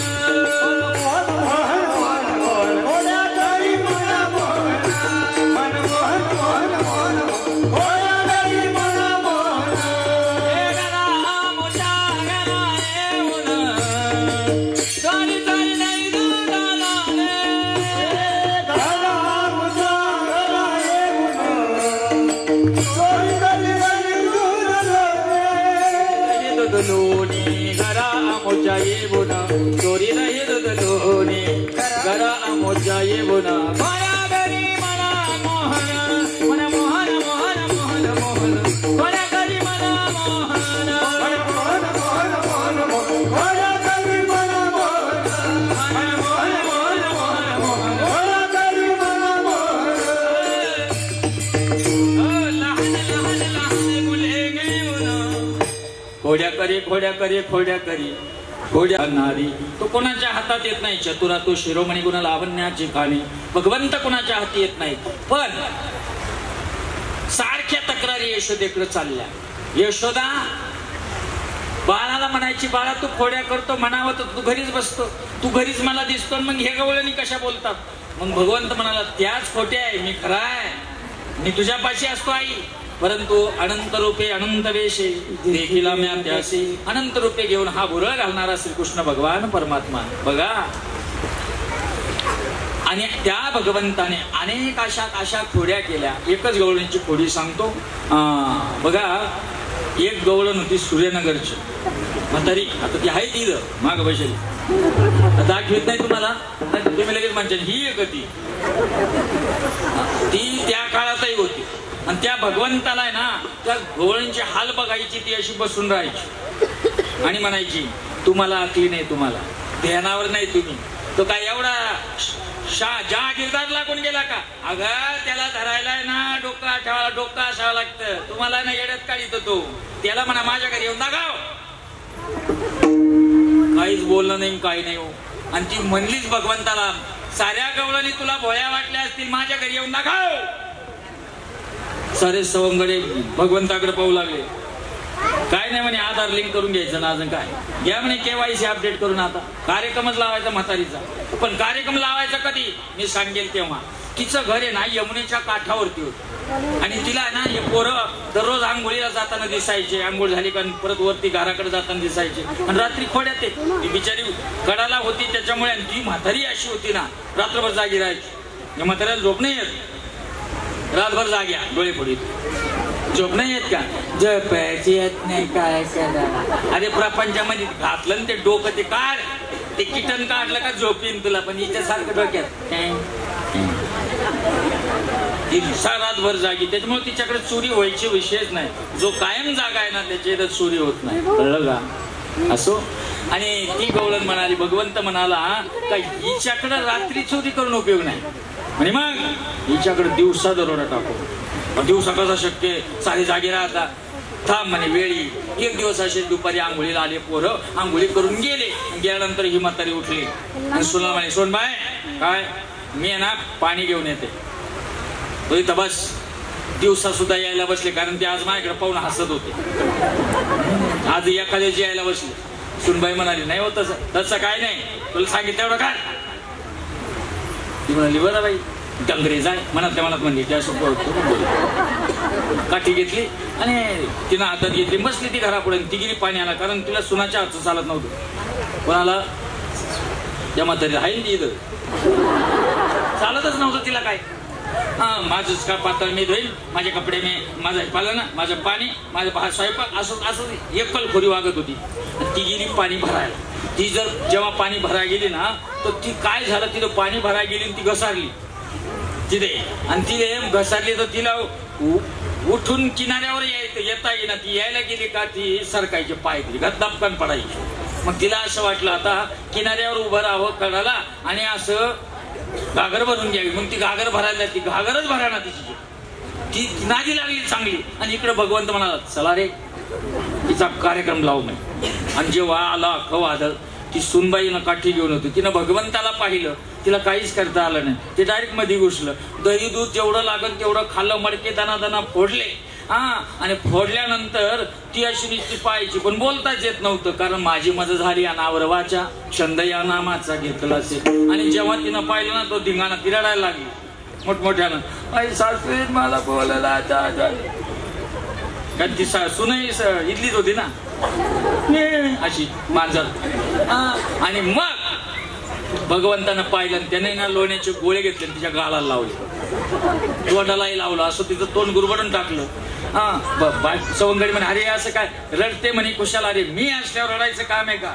ये बोना चोरी नहीं दोनी घरा मोजा ये बोना माया गरी मना मोहन मन मोहन मोहन मोहन मोहन माया गरी मना मोहन मोहन मोहन मोहन मोहन माया गरी मना मोहन मोहन मोहन मोहन मोहन माया गरी मना मोहन. लहान लहान लहान मुले घेऊन खोड्या करी खोड्या करी खोड्या करी घोड्या नारी. तो कोणाच्या हातात येत नाही. चतुरा तो शिरोमणी गुण लावण्याची खाणी. भगवंत कोणाच्या हाती येत नाही. पण सारख्या तक्रारी यशोदेकडे चालल्या. यशोदा बाळाला म्हणायची बाळा तू खोड्या करतो म्हणावं तर तू घरीच बसतो, तू घरीच मला दिसतो, मग हे गवळणी कशा बोलतात. मग भगवंत म्हणाला त्याच खोट्या आहे, मी खरा आहे, मी तुझ्यापाशी असतो आई. परंतु अनंत रूपे अनंत वेशे देखील म्या त्यासी. अनंत रूपे घेऊन हा भुरळ घालणारा श्रीकृष्ण भगवान परमात्मा बघा. आणि त्या भगवंताने अनेक अशा खोड्या केल्या. एकच गवळणीची खोडी सांगतो. बघा, एक गवळण होती सूर्यनगरची म्हातारी. आता ती आहे ती माग बसेल, दाखवित नाही तुम्हाला, तुम्ही लगेच म्हणता ही एक ती त्या काळातही होती. आणि त्या भगवंताला आहे ना, त्या गवळणीची हाल बघायची, ती अशी बसून राहायची आणि म्हणायची तुम्हाला अकली नाही, तुम्हाला ध्यानावर नाही तुम्ही. तो काय एवढा जहागीरदार लागून गेला का? अगं त्याला धरायला ना डोकं ठेवायला, डोकं असावं लागतं. तुम्हाला ना येड्यात काढीत तो. त्याला म्हणा माझ्या घरी येऊन दागाव. काहीच बोललं नाही, काही नाही हो. आणि ती म्हणलीच भगवंताला, साऱ्या गवळणी तुला भोळ्या वाटल्या असतील, माझ्या घरी येऊन दागाव. सारे सवंगडे भगवंताकडे पाहू लागले. काय नाही म्हणे, आधार लिंक करून घ्यायचं ना, अजून काय घ्या म्हणे, KYC अपडेट करून. आता कार्यक्रमच लावायचा म्हातारीचा. पण कार्यक्रम लावायचा कधी? मी सांगेल तेव्हा. तिचं घर आहे ना यमुनेच्या काठावरती होतं. आणि तिला ना हे पोरं दररोज आंघोळीला जाताना दिसायचे. आंघोळ झाली का परत वरती घराकडे जाताना दिसायचे. आणि रात्री खोड्यात ती बिचारी कडाला होती त्याच्यामुळे. आणि ती म्हातारी अशी होती ना, रात्रभर जागी राहायची. या म्हाताऱ्याला झोप नाही येत, रातभर जाग्या डोळे फोडीत. झोप नाही येत का? झोपायची येत नाही, काय करा. अरे प्रपंचामध्ये घातलं ते डोकं, ते काढ, ते किटन काढलं का झोपीन तुला. पण हिच्यासारखं डोक्यात रातभर जागी. त्याच्यामुळे तिच्याकडे चोरी व्हायची विषयच नाही. जो कायम जागा आहे ना त्याच्या चोरी होत नाही, कळलं का? असो. आणि ती गवळण म्हणाली, भगवंत म्हणाला का हिच्याकडे रात्री चोरी करून उपयोग नाही म्हणे, मग हिच्याकडे दिवसा दरोडा टाकू. दिवसा कसा शक्य, सारे जागे राहता. थांब म्हणे वेळी. एक दिवस असे दुपारी आंघोळीला आले पोरं, आंघोळी करून गेले. गेल्यानंतर ही म्हातारी उठली आणि सुना म्हणे, सोनबाई काय, मी ना पाणी घेऊन येते. तो इथं बस. दिवसा सुद्धा यायला बसले, कारण ते आज माझ्याकडे पाहून हसत होते. आज एखाद्याची यायला बसली. सुनबाई म्हणाली, नाही होत तसं काय नाही, तुला सांगितलं एवढं काय. ती म्हणाली, बरं बाई डंगरे जाय. मनात म्हणली, त्यासोबत काठी घेतली आणि तिनं हातात घेतली, बसली ती घरापुढे. ती गेली पाणी आला, कारण तिला सुनाच्या हातचं चालत नव्हतं. कोणाला? त्या म्हातारी राहील ती इथं चालतच नव्हतं तिला. काय माझंच का पातळ मी धुईल, माझे कपडे मी, माझं पालन, माझं पाणी, माझं स्वयंपाक, असं एकलखोरी वागत होती. ती गेली पाणी भरायला. ती जर जेव्हा पाणी भरायला गेली ना, तर ती काय झालं, तिथं पाणी भरायला गेली आणि ती घसारली तिथे. आणि तिथे घसारली तर तिला उठून किनाऱ्यावर येता येईना. ती यायला गेली का ती सरकायची, पाय तरी धपकन पडायची. मग तिला असं वाटलं आता किनाऱ्यावर उभं राहावं कडाला आणि असं घागर भरून घ्यावी. मग ती घागर भरायला, ती घागरच भरायला तिची. ती नादी लागली चांगली. आणि इकडे भगवंत म्हणाला, चला रे तिचा कार्यक्रम लावू नये. आणि जेव्हा आला अख्खं वादळ, ती सुनबाईनं काठी घेऊन होती. तिनं भगवंताला पाहिलं, तिला काहीच करता आलं नाही. ते डायरेक्ट मध्ये घुसलं. दही दूध जेवढं लागल तेवढं खाल्लं, मडके दाना फोडले. आणि फोडल्यानंतर ती अशी नुसती पाहायची, पण बोलताच येत नव्हतं, कारण माझी मजा झाली अनावर वाचा, छंद या नामाचा घेतला असेल. आणि जेव्हा तिनं पाहिलं ना, तो धिंगाणा ती रडायला लागली मोठमोठ्यानं, आई सासू मला बोलायला. कारण ती सुनही इथलीच होती ना, अशी मांजर. आणि मग भगवंतानं पाहिलं, त्याने ना लोण्याचे गोळे घेतले, तिच्या गालाला लावले, तोंडालाही लावलं, असं तिचं तोंड गुरबडून टाकलं. सवंगडी म्हणे, अरे असं काय रडते म्हणे कुशाला. अरे मी असल्यावर रडायचं काम आहे का?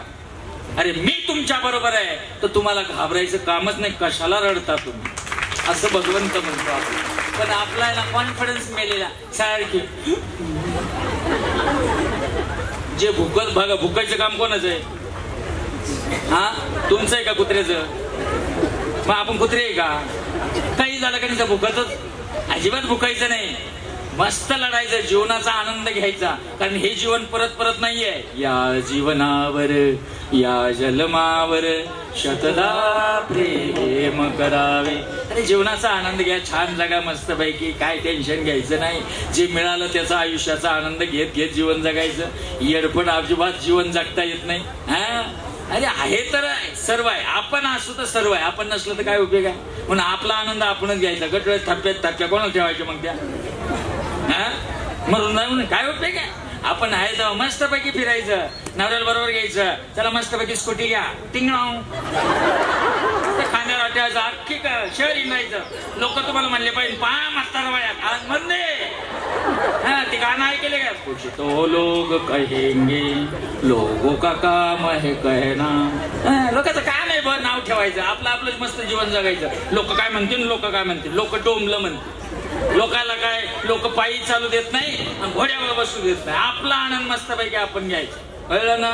अरे मी तुमच्या बरोबर आहे तर तुम्हाला घाबरायचं कामच नाही, कशाला रडता तुम्ही, असं भगवंत म्हणतो. पण आपल्याला कॉन्फिडन्स मिळालेला सारखी. जे भुकायचं काम कोणाचं आहे? तुमचं आहे का कुत्र्याचं? मग आपण कुत्रे आहे का? काही झालं का नाही भुकतच? अजिबात भुकायचं नाही, मस्त लढायचं, जीवनाचा आनंद घ्यायचा, कारण हे जीवन परत परत नाहीये. या जीवनावर या जन्मावर शतदा प्रेम करावे. अरे जीवनाचा आनंद घ्या, छान जगा मस्त पैकी, काय टेन्शन घ्यायचं नाही. जे मिळालं त्याचा आयुष्याचा आनंद घेत घेत जीवन जगायचं. येडपट अजिबात जीवन जगता येत नाही. अरे आहे तर सर्व आहे, आपण असू तर सर्व आहे, आपण नसलं तर काय उपयोग आहे. म्हणून आपला आनंद आपणच घ्यायचा. गटवेळ थप्प्यात थप्प्या कोणाला ठेवायच्या मग त्या? मरून जाऊन काय उपयोग आहे? आपण आहे तेव्हा मस्तपैकी फिरायचं, नवऱ्याला बरोबर घ्यायचं, चला मस्तपैकी स्कूटी घ्या, टिंगणाव खांद्यावर ठेवायचं, अख्खी शहर हिंडायचं. लोक तुम्हाला म्हणले पाहिजे पा म्हातारा वयात आज म्हणले हा ते गाणं ऐकले का? कुछ तो लोग कहेंगे लोगों का काम है कहना. लोकांचं काम आहे बरं नाव ठेवायचं, आपलं आपलंच मस्त जीवन जगायचं. लोक काय म्हणतील, लोक काय म्हणतील, लोक टोमलं म्हणतील. लोकांना काय, लोक पायी चालू देत नाही आणि घोड्यावर बसू देत नाही. आपला आनंद मस्तपैकी आपण घ्यायचं, कळलं ना?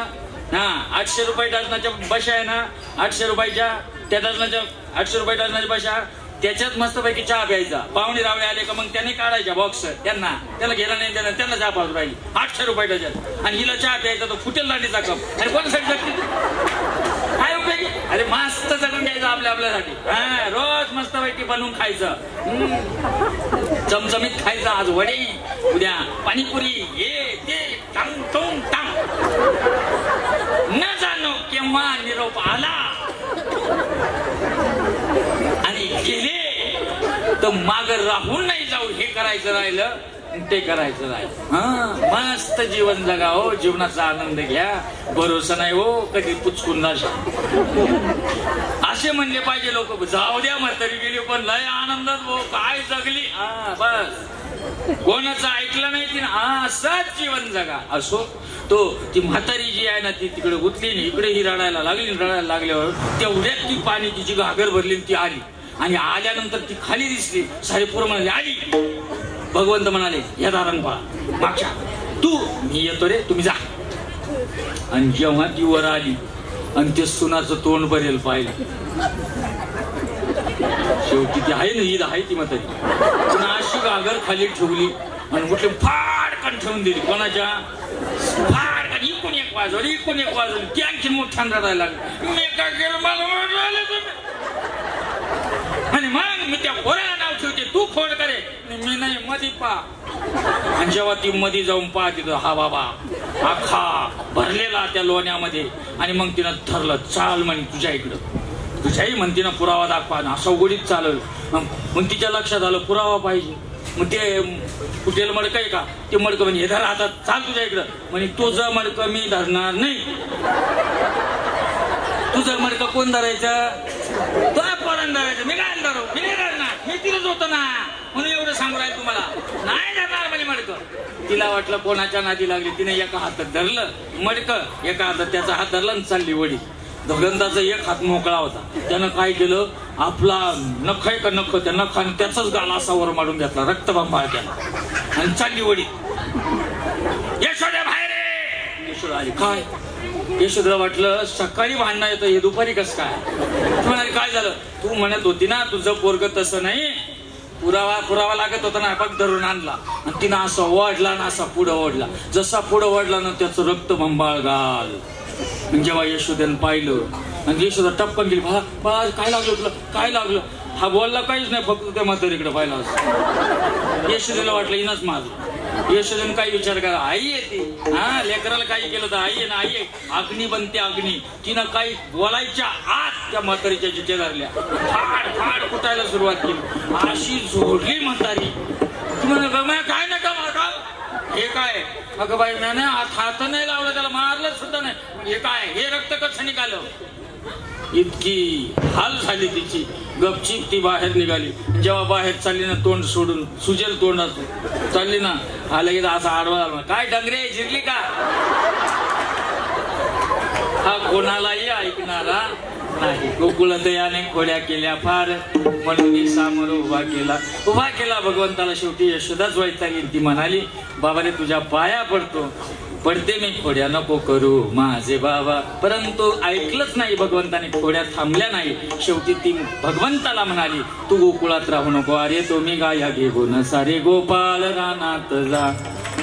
हा 800 रुपये डझनाच्या बशा आहे ना, 800 रुपयाच्या त्या डझनाच्या 800 रुपये डझनाच्या बशा, त्याच्यात मस्तपैकी चहा प्यायचा. पाहुणे रावळे आले का मग त्याने काढायच्या बॉक्स, त्याला गेला नाही देणार, त्यांना चहा पाजून राहिली 800 रुपये डझन. आणि हिला चहा प्यायचा तो फुटेल दांडीचा कप. आणि कोणासाठी जगते काय उपयोगी? अरे मस्त जगून घ्यायचं आपल्यासाठी. हा रोज मस्तपैकी बनवून खायचं, चमचमीत खायचं. आज वडे, उद्या पाणीपुरी, हे ते टांग टोंग टांग. न जाणो केव्हा निरोप आला आणि गेले तर माग राहून नाही जाऊ. हे करायचं राहिलं, ते करायचं राहिलं. हा मस्त जीवन जगा हो, जीवनाचा आनंद घ्या. भरोसा नाही हो कधी पुचकून जाशील. असे म्हणले पाहिजे लोक. जाऊ द्या म्हातारी गेली पण लय आनंदात हो, काय जगली. हा बस, कोणाचं ऐकलं नाही तिने. हा असंच जीवन जगा. असो तो ती म्हातारी जी आहे ना ती तिकडे गुतली आणि इकडे ही रडायला लागली. रडायला लागल्यावर तेवढ्यात ती पाणी तिची घागर भरली, ती आली. आणि आल्यानंतर ती खाली दिसली. सारे पोरं म्हणाले आली. भगवंत म्हणाले या दारान पळा मागच्या, तू मी येतो रे, तुम्ही जा. आणि जेव्हा ती वर आली आणि ते सुनाचं तोंड भरेल पाहिलं, शेवटी ती आहे ना ईद आहे ती म्हातारी, तिनं अशी घागर खाली ठेवली आणि कुठली फाडकन ठेवून दिली. कोणाच्या फाडकन इकून एक वाजवली, इकून एक वाजवली. ती आणखी मोठ्यानं रडायला लागली. मी काय केलं, मला रडायला तुम्ही. आणि मग मी त्या पोराला नाव ठेवते, तू खोड करे. मी नाही मधी पा. आणि जेव्हा ती मधी जाऊन पहा तिथं हा बाबा अख्खा भरलेला त्या लोण्यामध्ये. आणि मग तिनं ठरलं चाल म्हणे तुझ्या इकडं. तुझ्याही म्हणते ना पुरावा दाखवा ना, असं उघडीत चालल. मग तिच्या लक्षात आलं पुरावा पाहिजे. मग ते कुठेल मडकं आहे का, ते मडकं म्हणजे हे धर हातात, चाल तुझ्या इकडं. म्हणे तुझं मडकं मी धरणार नाही. तुझं मडकं कोण धरायचं? तुला पोरांना धरायचं. मी काय धरू, मी नाही धरणार, मी तिलाच होतो ना, म्हणून एवढं सांगू राहील तुम्हाला. नाही धरणार म्हणे मडकं. तिला वाटलं कोणाच्या नादी लागली. तिने एका हातात धरलं मडकं, एका हातात त्याचा हात धरला आणि चालली वडी. भगवंताचा एक हात मोकळा होता. त्यानं काय केलं, आपला नख आहे का नख, त्या नखाने त्याचाच गाला असा वर मारून घेतला, रक्तबंबाळ केला आणि चालली वडी. यशोदा बाहेर रे. यशोदा आली. काय? यशोदाला वाटलं सकाळी भांडणं येतं, हे दुपारी कसं काय? तू म्हणाली काय झालं? तू म्हणत होती ना तुझं पोरग तसं नाही, पुरावा लागत होता ना, बघ धरून आणला. आणि तिनं असं ओढला ना, असा पुढं ओढला. जसा पुढं ओढला ना त्याचं रक्त बंबाळ गाल. जेव्हा यशोदेन पाहिलं आणि यशोदा टपकन गेली, बाळा काय लागलं तुला, काय लागलं? हा बोलला काहीच नाही, फक्त त्या म्हातारीकडे पाहिला असं. यशोदेला वाटलं हिनच माझं. यशोदेन काही विचार करा, आई येते. हा लेकराला काही केलं तर आई आहे ना, आई आहे. अग्नी बनते अग्नी. तिनं काही बोलायच्या आत त्या म्हातारीच्या चिठ्ठ्या धरल्या, फाड फाड कुटायला सुरुवात केली. अशी झोडली म्हातारी. ती म्हणे काय नका मारा, हे काय? अगं बाई मी हात नाही लावलं, त्याला मारलं सुद्धा नाही. हे काय, हे रक्त कसं निघालं? इतकी हाल झाली तिची. गपचीप ती बाहेर निघाली. जेव्हा बाहेर चालली ना, तोंड सोडून सुजेल तोंडात चालली ना, हा लगेच असा आडवा झाला. काय डंगरे जिरली का? हा कोणालाही ऐकणारा नाही. गोकुळदयाने खोड्या केल्या फार, म्हणून सामोर उभा केला भगवंताला. शेवटी यशोदाच वैतागली. ती म्हणाली बाबा रे तुझ्या पाया पडते मी, खोड्या नको करू माझे बाबा. परंतु ऐकलंच नाही भगवंताने, खोड्या थांबल्या नाही. शेवटी ती भगवंताला म्हणाली तू गोकुळात राहू नको. अरे तुम्ही गाया घेऊन सारे गोपाल रानात जा.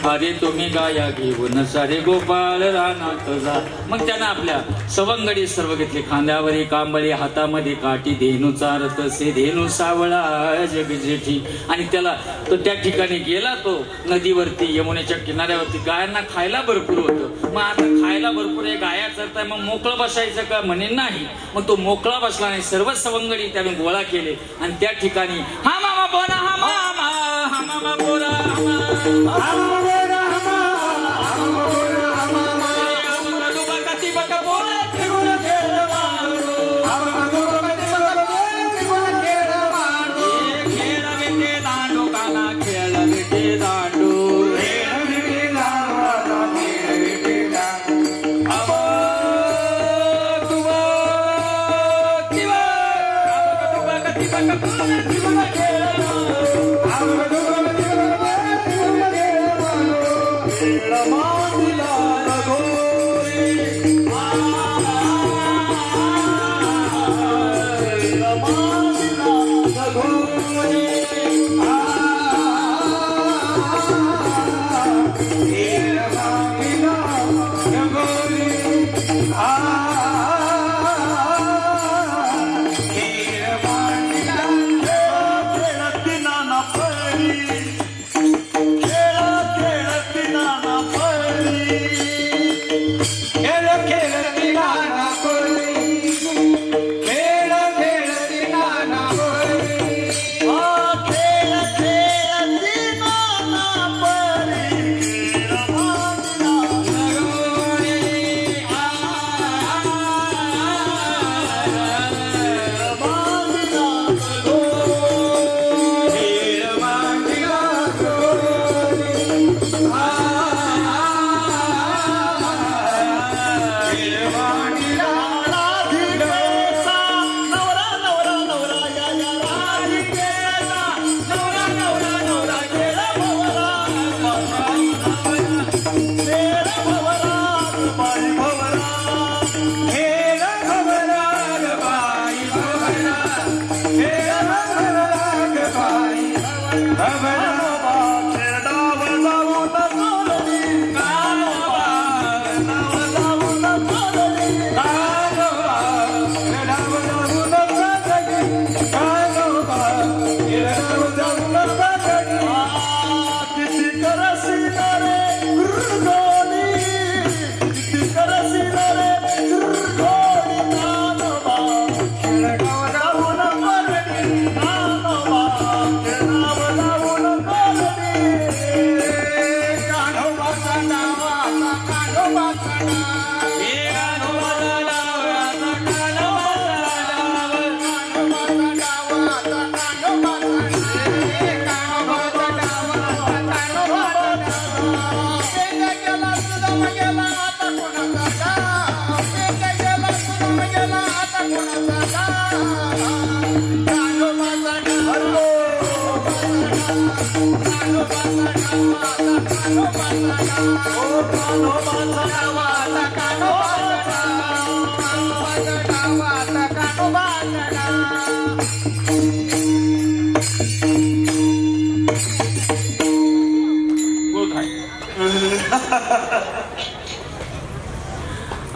अरे तुम्ही गाया घेऊन सारे गोपाल रानात जा. मग त्यानं आपल्या सवंगडी सर्व घेतले. खांद्यावरी कांबळी, हातामध्ये काठी, धेनू चारत से धेनू सावळा जग जेठी. आणि त्याला तो त्या ठिकाणी गेला, तो नदीवरती यमुनेच्या किनाऱ्यावरती. गायांना खायला भरपूर होतं. मग आता खायला भरपूर आहे, गाया चरताय, मग मोकळं बसायचं का? म्हणे नाही. मग तो मोकळा बसला नाही. सर्व सवंगडी त्याने गोळा केले आणि त्या ठिकाणी हा मामा बोला, हा मामा, हा मामा बोला,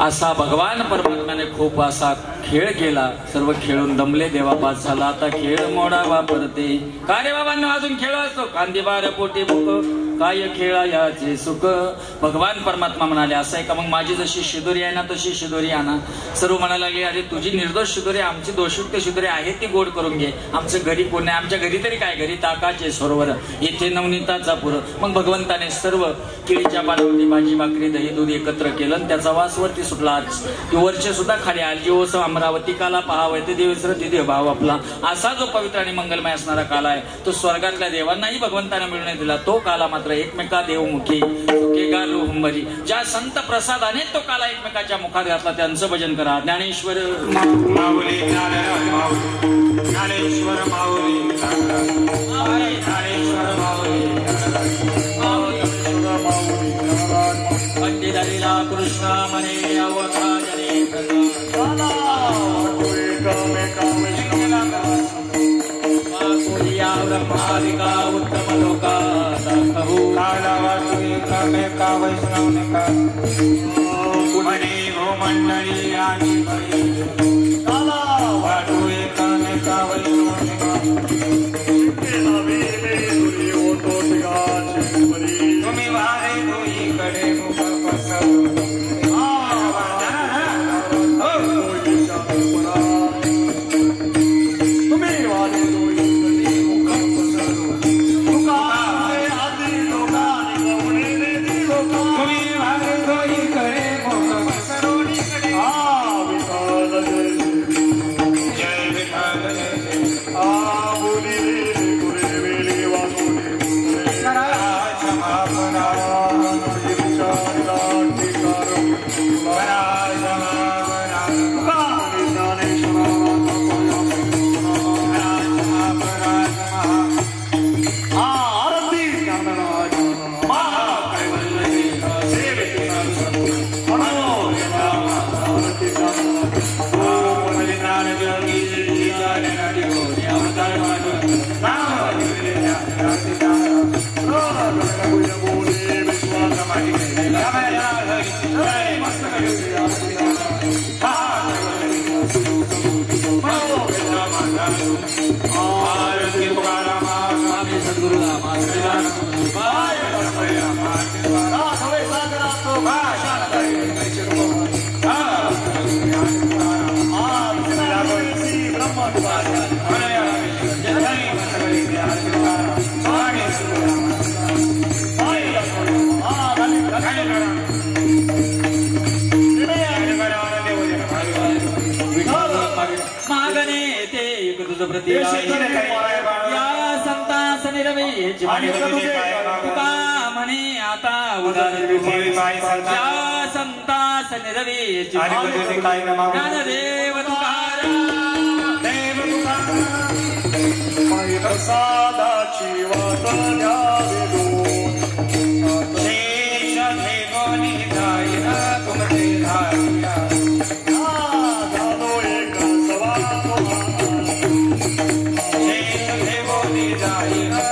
असा भगवान परमात्म्याने खूप असा खेळ केला. सर्व खेळून दमले, देवा पास झाला, आता खेळ मोडा वापरते. का रे बाबांना अजून खेळ असतो? कांदी बार पोटी भूक, काय खेळा याचे सुख. भगवान परमात्मा म्हणाले असं आहे का? मग माझी जशी शिदोरी आहे ना तशी शिदोरी आणा. सर्व म्हणायला लागले अरे तुझी निर्दोष शिदोरी, आमची दोषयुक्त शिदोरी आहे ती गोड करून घे. आमचं घरी कोण नाही, आमच्या घरी तरी काय, घरी ताकाचे सरोवर, येथे नवनीताचा पुर. मग भगवंताने सर्व केळीच्या पानावरती भाजी भाकरी दही दूध एकत्र केलं आणि त्याचा वास वरती सुटला. वरचे सुद्धा खाली आलजी ओस अमरावती काला पहावं ते दिवसर तिथे भाव आपला. असा जो पवित्र आणि मंगलमय असणारा काला आहे तो स्वर्गातल्या देवांनाही भगवंताने मिळवून दिला. तो काला मात्र एकमेका देवमुखी हुंबरी. ज्या संत प्रसादाने तो काला एकमेकाच्या मुखात घातला त्यांचं भजन करा. ज्ञानेश्वर माऊली ज्ञानेश्वर माऊली ज्ञानेश्वर पंडितरीला कृष्ण मने अवताजने ब्रह्मादिका उत्तम लोका काला वैष्णवनिका मने हो मंडळी आणि वाटू एकामेका वैष्णवनिका तुम्ही वारे दोईकडे मुख पसरू. तुम्ही वारे दोईकडे मुख पसरू. तुका आदी लोका या संतास निरवे तुका म्हणे आता उदार या संतास निरवे ज्ञानदेव प्रसादाची वाट द्यावी शेष देवनी धायना तुमचे धारिया शेष देवनी धायना